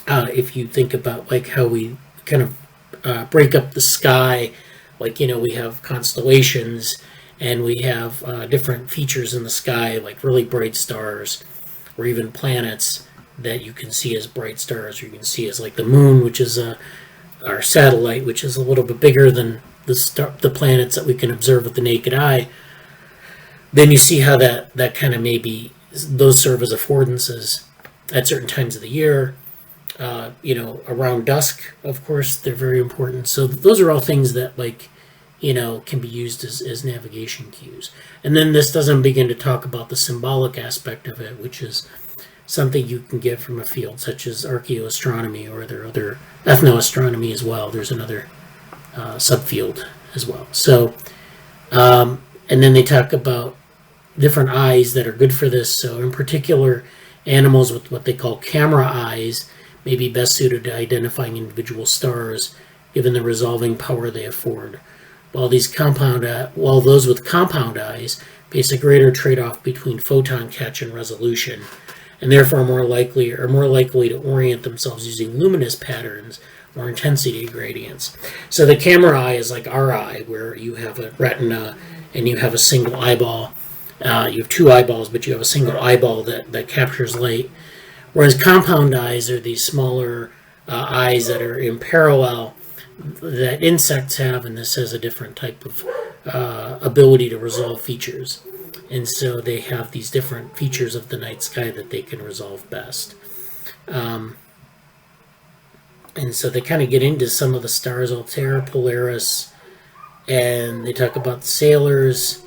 if you think about like how we kind of break up the sky, like we have constellations and we have different features in the sky, like really bright stars or even planets that you can see as bright stars, or you can see as like the moon, which is our satellite, which is a little bit bigger than the planets that we can observe with the naked eye. Then you see how that kind of maybe those serve as affordances at certain times of the year. Around dusk, of course, they're very important. So those are all things that can be used as navigation cues. And then this doesn't begin to talk about the symbolic aspect of it, which is something you can get from a field such as archaeoastronomy, or there are other ethnoastronomy as well. There's another subfield as well. So, and then they talk about different eyes that are good for this. So in particular, animals with what they call camera eyes may be best suited to identifying individual stars, given the resolving power they afford. While those with compound eyes face a greater trade-off between photon catch and resolution, and therefore are more likely to orient themselves using luminous patterns or intensity gradients. So the camera eye is like our eye, where you have a retina and you have a single eyeball. You have two eyeballs, but you have a single eyeball that captures light. Whereas compound eyes are these smaller eyes that are in parallel that insects have, and this has a different type of ability to resolve features. And so they have these different features of the night sky that they can resolve best. And so they kind of get into some of the stars, Altair, Polaris, and they talk about the sailors.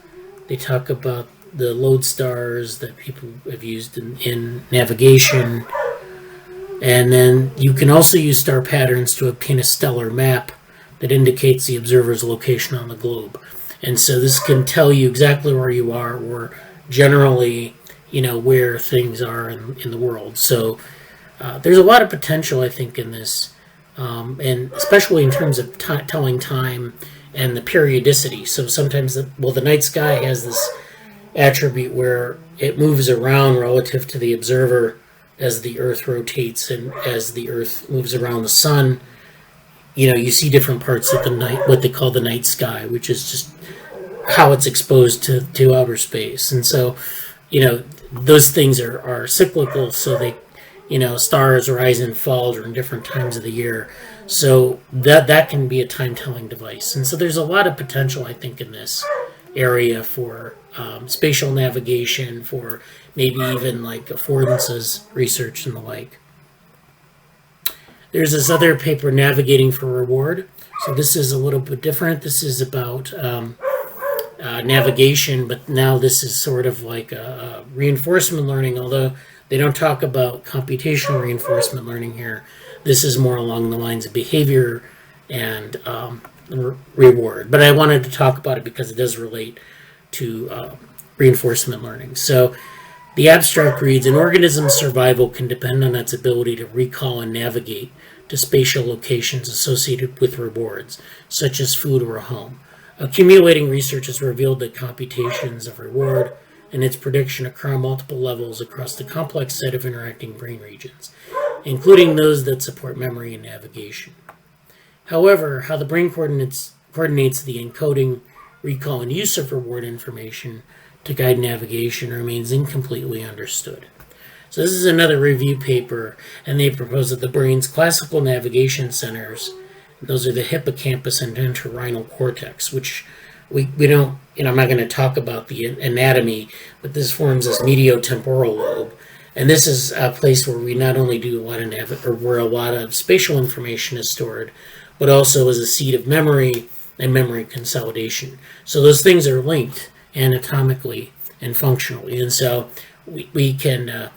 They talk about the lodestars that people have used in navigation. And then you can also use star patterns to obtain a stellar map that indicates the observer's location on the globe. And so this can tell you exactly where you are, or generally, where things are in the world. So there's a lot of potential, I think, in this, and especially in terms of telling time and the periodicity. So sometimes, the night sky has this attribute where it moves around relative to the observer as the Earth rotates, and as the Earth moves around the sun, you see different parts of the night, what they call the night sky, which is just how it's exposed to outer space. And so, those things are cyclical, so they, stars rise and fall during different times of the year. So that can be a time-telling device. And so there's a lot of potential, I think, in this area for spatial navigation, for maybe even like affordances research and the like. There's this other paper, Navigating for Reward. So this is a little bit different. This is about navigation, but now this is sort of like a reinforcement learning, although they don't talk about computational reinforcement learning here. This is more along the lines of behavior and reward. But I wanted to talk about it because it does relate to reinforcement learning. So the abstract reads, an organism's survival can depend on its ability to recall and navigate to spatial locations associated with rewards, such as food or a home. Accumulating research has revealed that computations of reward and its prediction occur on multiple levels across the complex set of interacting brain regions, including those that support memory and navigation. However, how the brain coordinates the encoding, recall, and use of reward information to guide navigation remains incompletely understood. So this is another review paper, and they propose that the brain's classical navigation centers, those are the hippocampus and entorhinal cortex, which we don't, I'm not going to talk about the anatomy, but this forms this mediotemporal lobe. And this is a place where we not only do a lot of where a lot of spatial information is stored, but also as a seat of memory and memory consolidation. So those things are linked anatomically and functionally. And so we can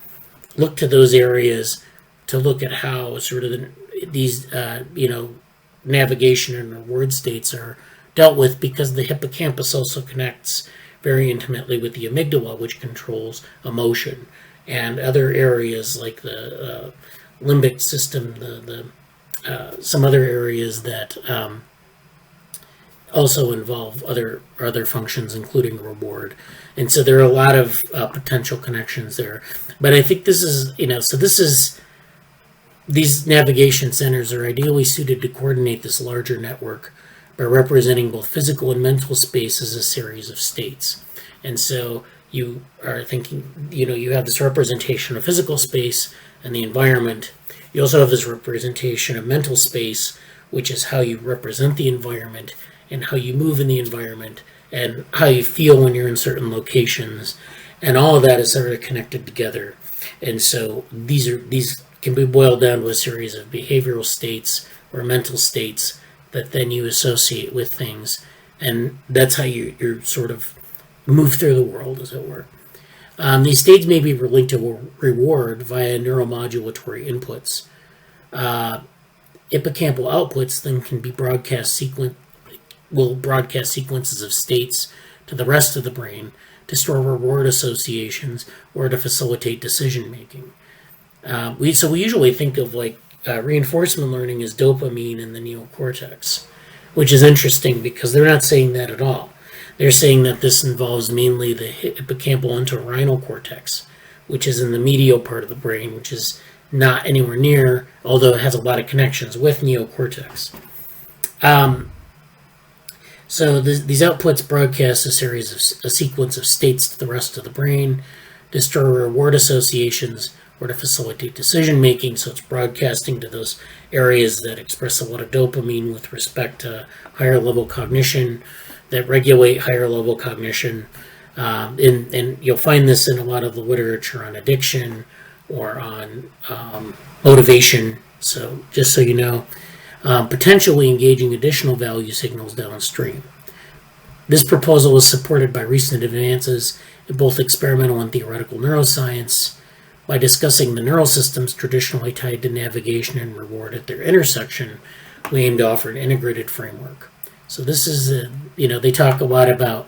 look to those areas to look at how sort of these, navigation and reward states are dealt with, because the hippocampus also connects very intimately with the amygdala, which controls emotion, and other areas like the limbic system, some other areas that also involve other functions, including reward. And so there are a lot of potential connections there. But I think this is, these navigation centers are ideally suited to coordinate this larger network by representing both physical and mental space as a series of states. And so you are thinking, you have this representation of physical space and the environment. You also have this representation of mental space, which is how you represent the environment and how you move in the environment and how you feel when you're in certain locations. And all of that is sort of connected together. And so these can be boiled down to a series of behavioral states or mental states that then you associate with things. And that's how you're sort of move through the world, as it were. These states may be related to reward via neuromodulatory inputs. Hippocampal outputs then can be broadcast sequences of states to the rest of the brain to store reward associations or to facilitate decision making. We usually think of like reinforcement learning is dopamine in the neocortex, which is interesting because they're not saying that at all. They're saying that this involves mainly the hippocampal entorhinal cortex, which is in the medial part of the brain, which is not anywhere near, although it has a lot of connections with neocortex. So these outputs broadcast a sequence of states to the rest of the brain, destroy reward associations, or to facilitate decision making. So it's broadcasting to those areas that express a lot of dopamine with respect to higher level cognition, that regulate higher level cognition. And you'll find this in a lot of the literature on addiction or on motivation. So just so you know, potentially engaging additional value signals downstream. This proposal was supported by recent advances in both experimental and theoretical neuroscience. By discussing the neural systems traditionally tied to navigation and reward at their intersection, we aim to offer an integrated framework. So this is, they talk a lot about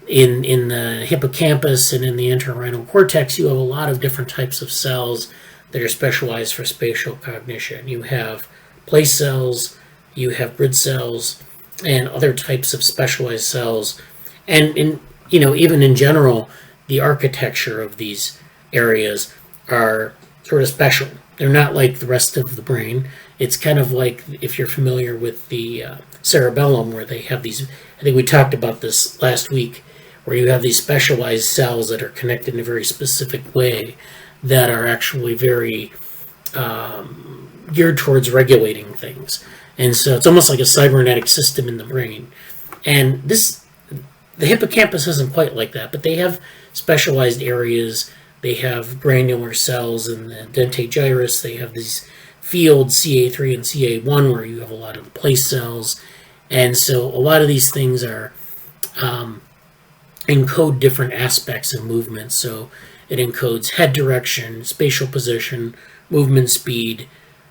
in the hippocampus and in the entorhinal cortex, you have a lot of different types of cells that are specialized for spatial cognition. You have place cells, you have grid cells, and other types of specialized cells. And even in general, the architecture of these areas are sort of special. They're not like the rest of the brain. It's kind of like if you're familiar with the cerebellum, where they have these, I think we talked about this last week, where you have these specialized cells that are connected in a very specific way that are actually very geared towards regulating things. And so it's almost like a cybernetic system in the brain. And the hippocampus isn't quite like that, but they have specialized areas. They have granular cells in the dentate gyrus. They have these fields, CA3 and CA1, where you have a lot of the place cells. And so a lot of these things are encode different aspects of movement. So it encodes head direction, spatial position, movement speed,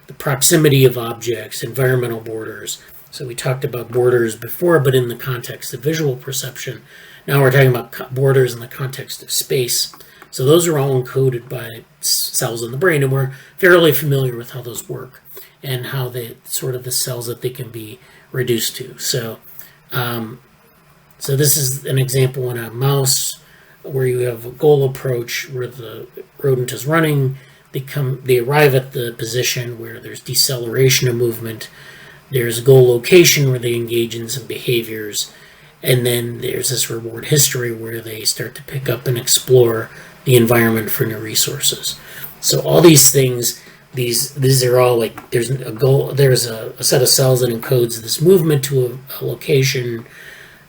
the proximity of objects, environmental borders. So we talked about borders before, but in the context of visual perception. Now we're talking about borders in the context of space. So those are all encoded by cells in the brain, and we're fairly familiar with how those work and how they sort of the cells that they can be reduced to. So this is an example in a mouse where you have a goal approach where the rodent is running. They arrive at the position where there's deceleration of movement. There's a goal location where they engage in some behaviors. And then there's this reward history where they start to pick up and explore the environment for new resources. So all these things, these are all like, there's a goal, there's a set of cells that encodes this movement to a location.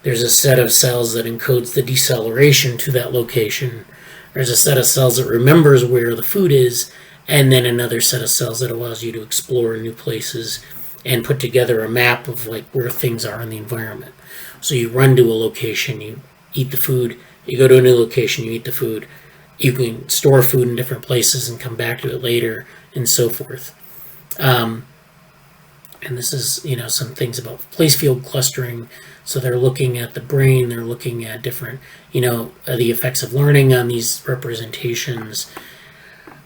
There's a set of cells that encodes the deceleration to that location. There's a set of cells that remembers where the food is, and then another set of cells that allows you to explore new places and put together a map of like where things are in the environment. So you run to a location, you eat the food, you go to a new location, you eat the food. You can store food in different places and come back to it later, and so forth. And this is, some things about place field clustering. So they're looking at the brain, they're looking at different, the effects of learning on these representations.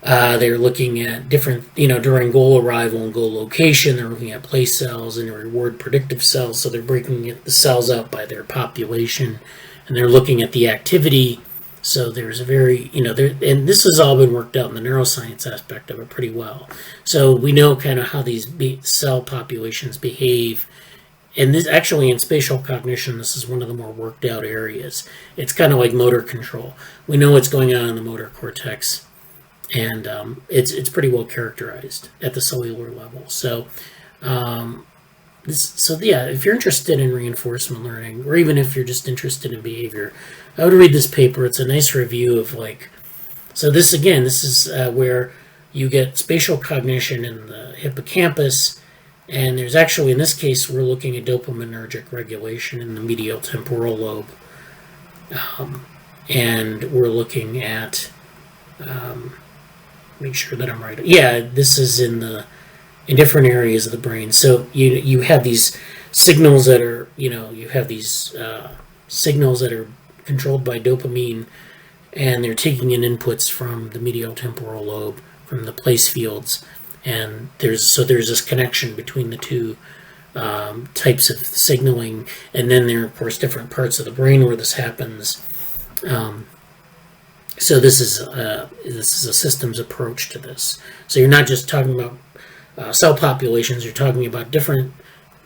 They're looking at different, during goal arrival and goal location, they're looking at place cells and reward predictive cells. So they're breaking the cells up by their population, and they're looking at the activity. So there's a very, and this has all been worked out in the neuroscience aspect of it pretty well. So we know kind of how these cell populations behave. And this actually in spatial cognition, this is one of the more worked out areas. It's kind of like motor control. We know what's going on in the motor cortex, and it's pretty well characterized at the cellular level. So, if you're interested in reinforcement learning, or even if you're just interested in behavior, I would read this paper. It's a nice review of this is where you get spatial cognition in the hippocampus, and there's actually, in this case, we're looking at dopaminergic regulation in the medial temporal lobe, and we're looking at, make sure that I'm right. Yeah, this is in different areas of the brain. So you have these signals that are, you have these signals that are controlled by dopamine, and they're taking in inputs from the medial temporal lobe, from the place fields, And there's this connection between the two types of signaling, and then there are, of course, different parts of the brain where this happens. So this is a systems approach to this. So you're not just talking about cell populations, you're talking about different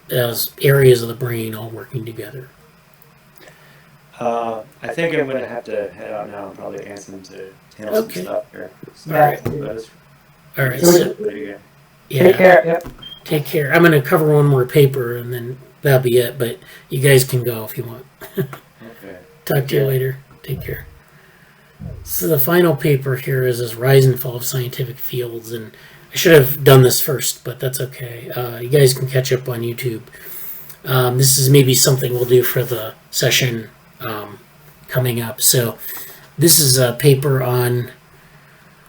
areas of the brain all working together. I think I'm going to have to head out now and probably Anson to handle some stuff here. So, All right. All right. So, yeah. Take care. Yep. Take care. I'm going to cover one more paper, and then that'll be it. But you guys can go if you want. Okay. Talk to you later. Take care. So the final paper here is this rise and fall of scientific fields, and I should have done this first, but that's okay. You guys can catch up on YouTube. This is maybe something we'll do for the session coming up. So this is a paper on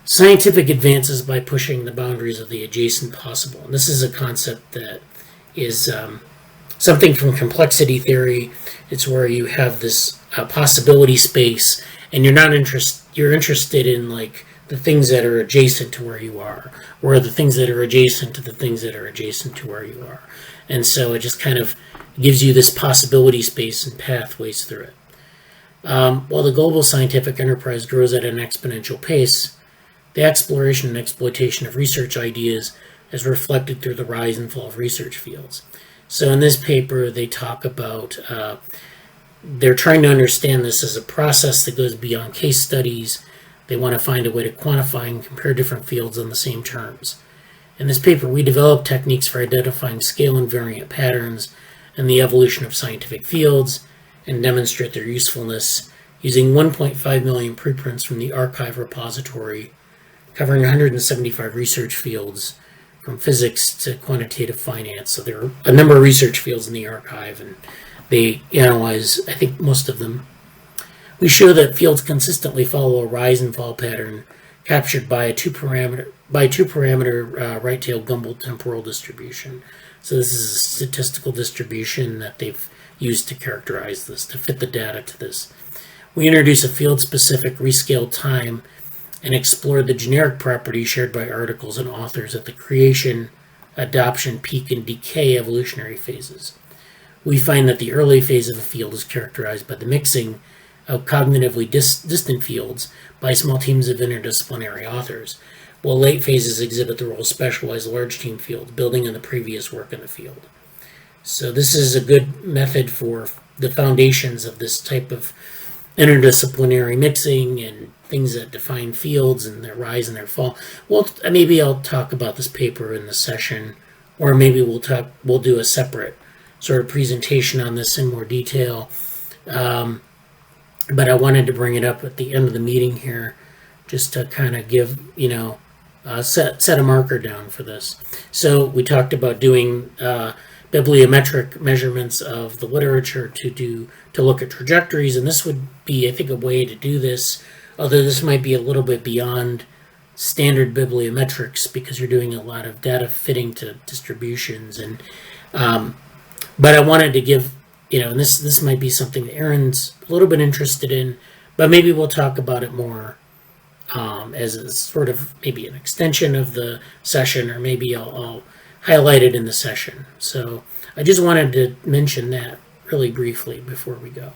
scientific advances by pushing the boundaries of the adjacent possible. And this is a concept that is something from complexity theory. It's where you have this possibility space, and you're interested in like the things that are adjacent to where you are, or the things that are adjacent to the things that are adjacent to where you are. And so it just kind of gives you this possibility space and pathways through it. While the global scientific enterprise grows at an exponential pace, the exploration and exploitation of research ideas is reflected through the rise and fall of research fields. So in this paper, they talk about they're trying to understand this as a process that goes beyond case studies. They want to find a way to quantify and compare different fields on the same terms. In this paper, we developed techniques for identifying scale invariant patterns and the evolution of scientific fields and demonstrate their usefulness using 1.5 million preprints from the archive repository, covering 175 research fields from physics to quantitative finance. So there are a number of research fields in the archive, and they analyze, I think, most of them. We show that fields consistently follow a rise and fall pattern captured by a two-parameter right-tailed Gumbel temporal distribution. So this is a statistical distribution that they've used to characterize this, to fit the data to this. We introduce a field-specific rescaled time and explore the generic properties shared by articles and authors at the creation, adoption, peak, and decay evolutionary phases. We find that the early phase of a field is characterized by the mixing of cognitively distant fields by small teams of interdisciplinary authors, while late phases exhibit the role of specialized large team fields, building on the previous work in the field. So this is a good method for the foundations of this type of interdisciplinary mixing and things that define fields and their rise and their fall. Well, maybe I'll talk about this paper in the session, or maybe we'll do a separate sort of presentation on this in more detail. But I wanted to bring it up at the end of the meeting here, just to kind of give, set a marker down for this. So we talked about doing bibliometric measurements of the literature to look at trajectories, and this would be, I think, a way to do this, although this might be a little bit beyond standard bibliometrics because you're doing a lot of data fitting to distributions. And but I wanted to give, and this might be something that Aaron's a little bit interested in, but maybe we'll talk about it more as a sort of maybe an extension of the session, or maybe I'll highlight it in the session. So I just wanted to mention that really briefly before we go.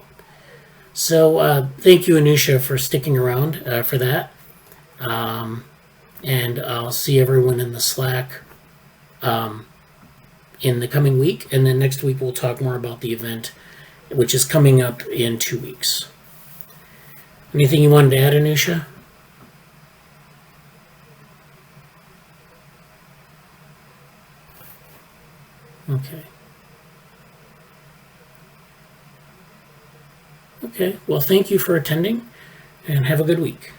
So thank you, Anusha, for sticking around for that. And I'll see everyone in the Slack in the coming week. And then next week we'll talk more about the event, which is coming up in 2 weeks. Anything you wanted to add, Anusha? Okay. Okay, well, thank you for attending, and have a good week.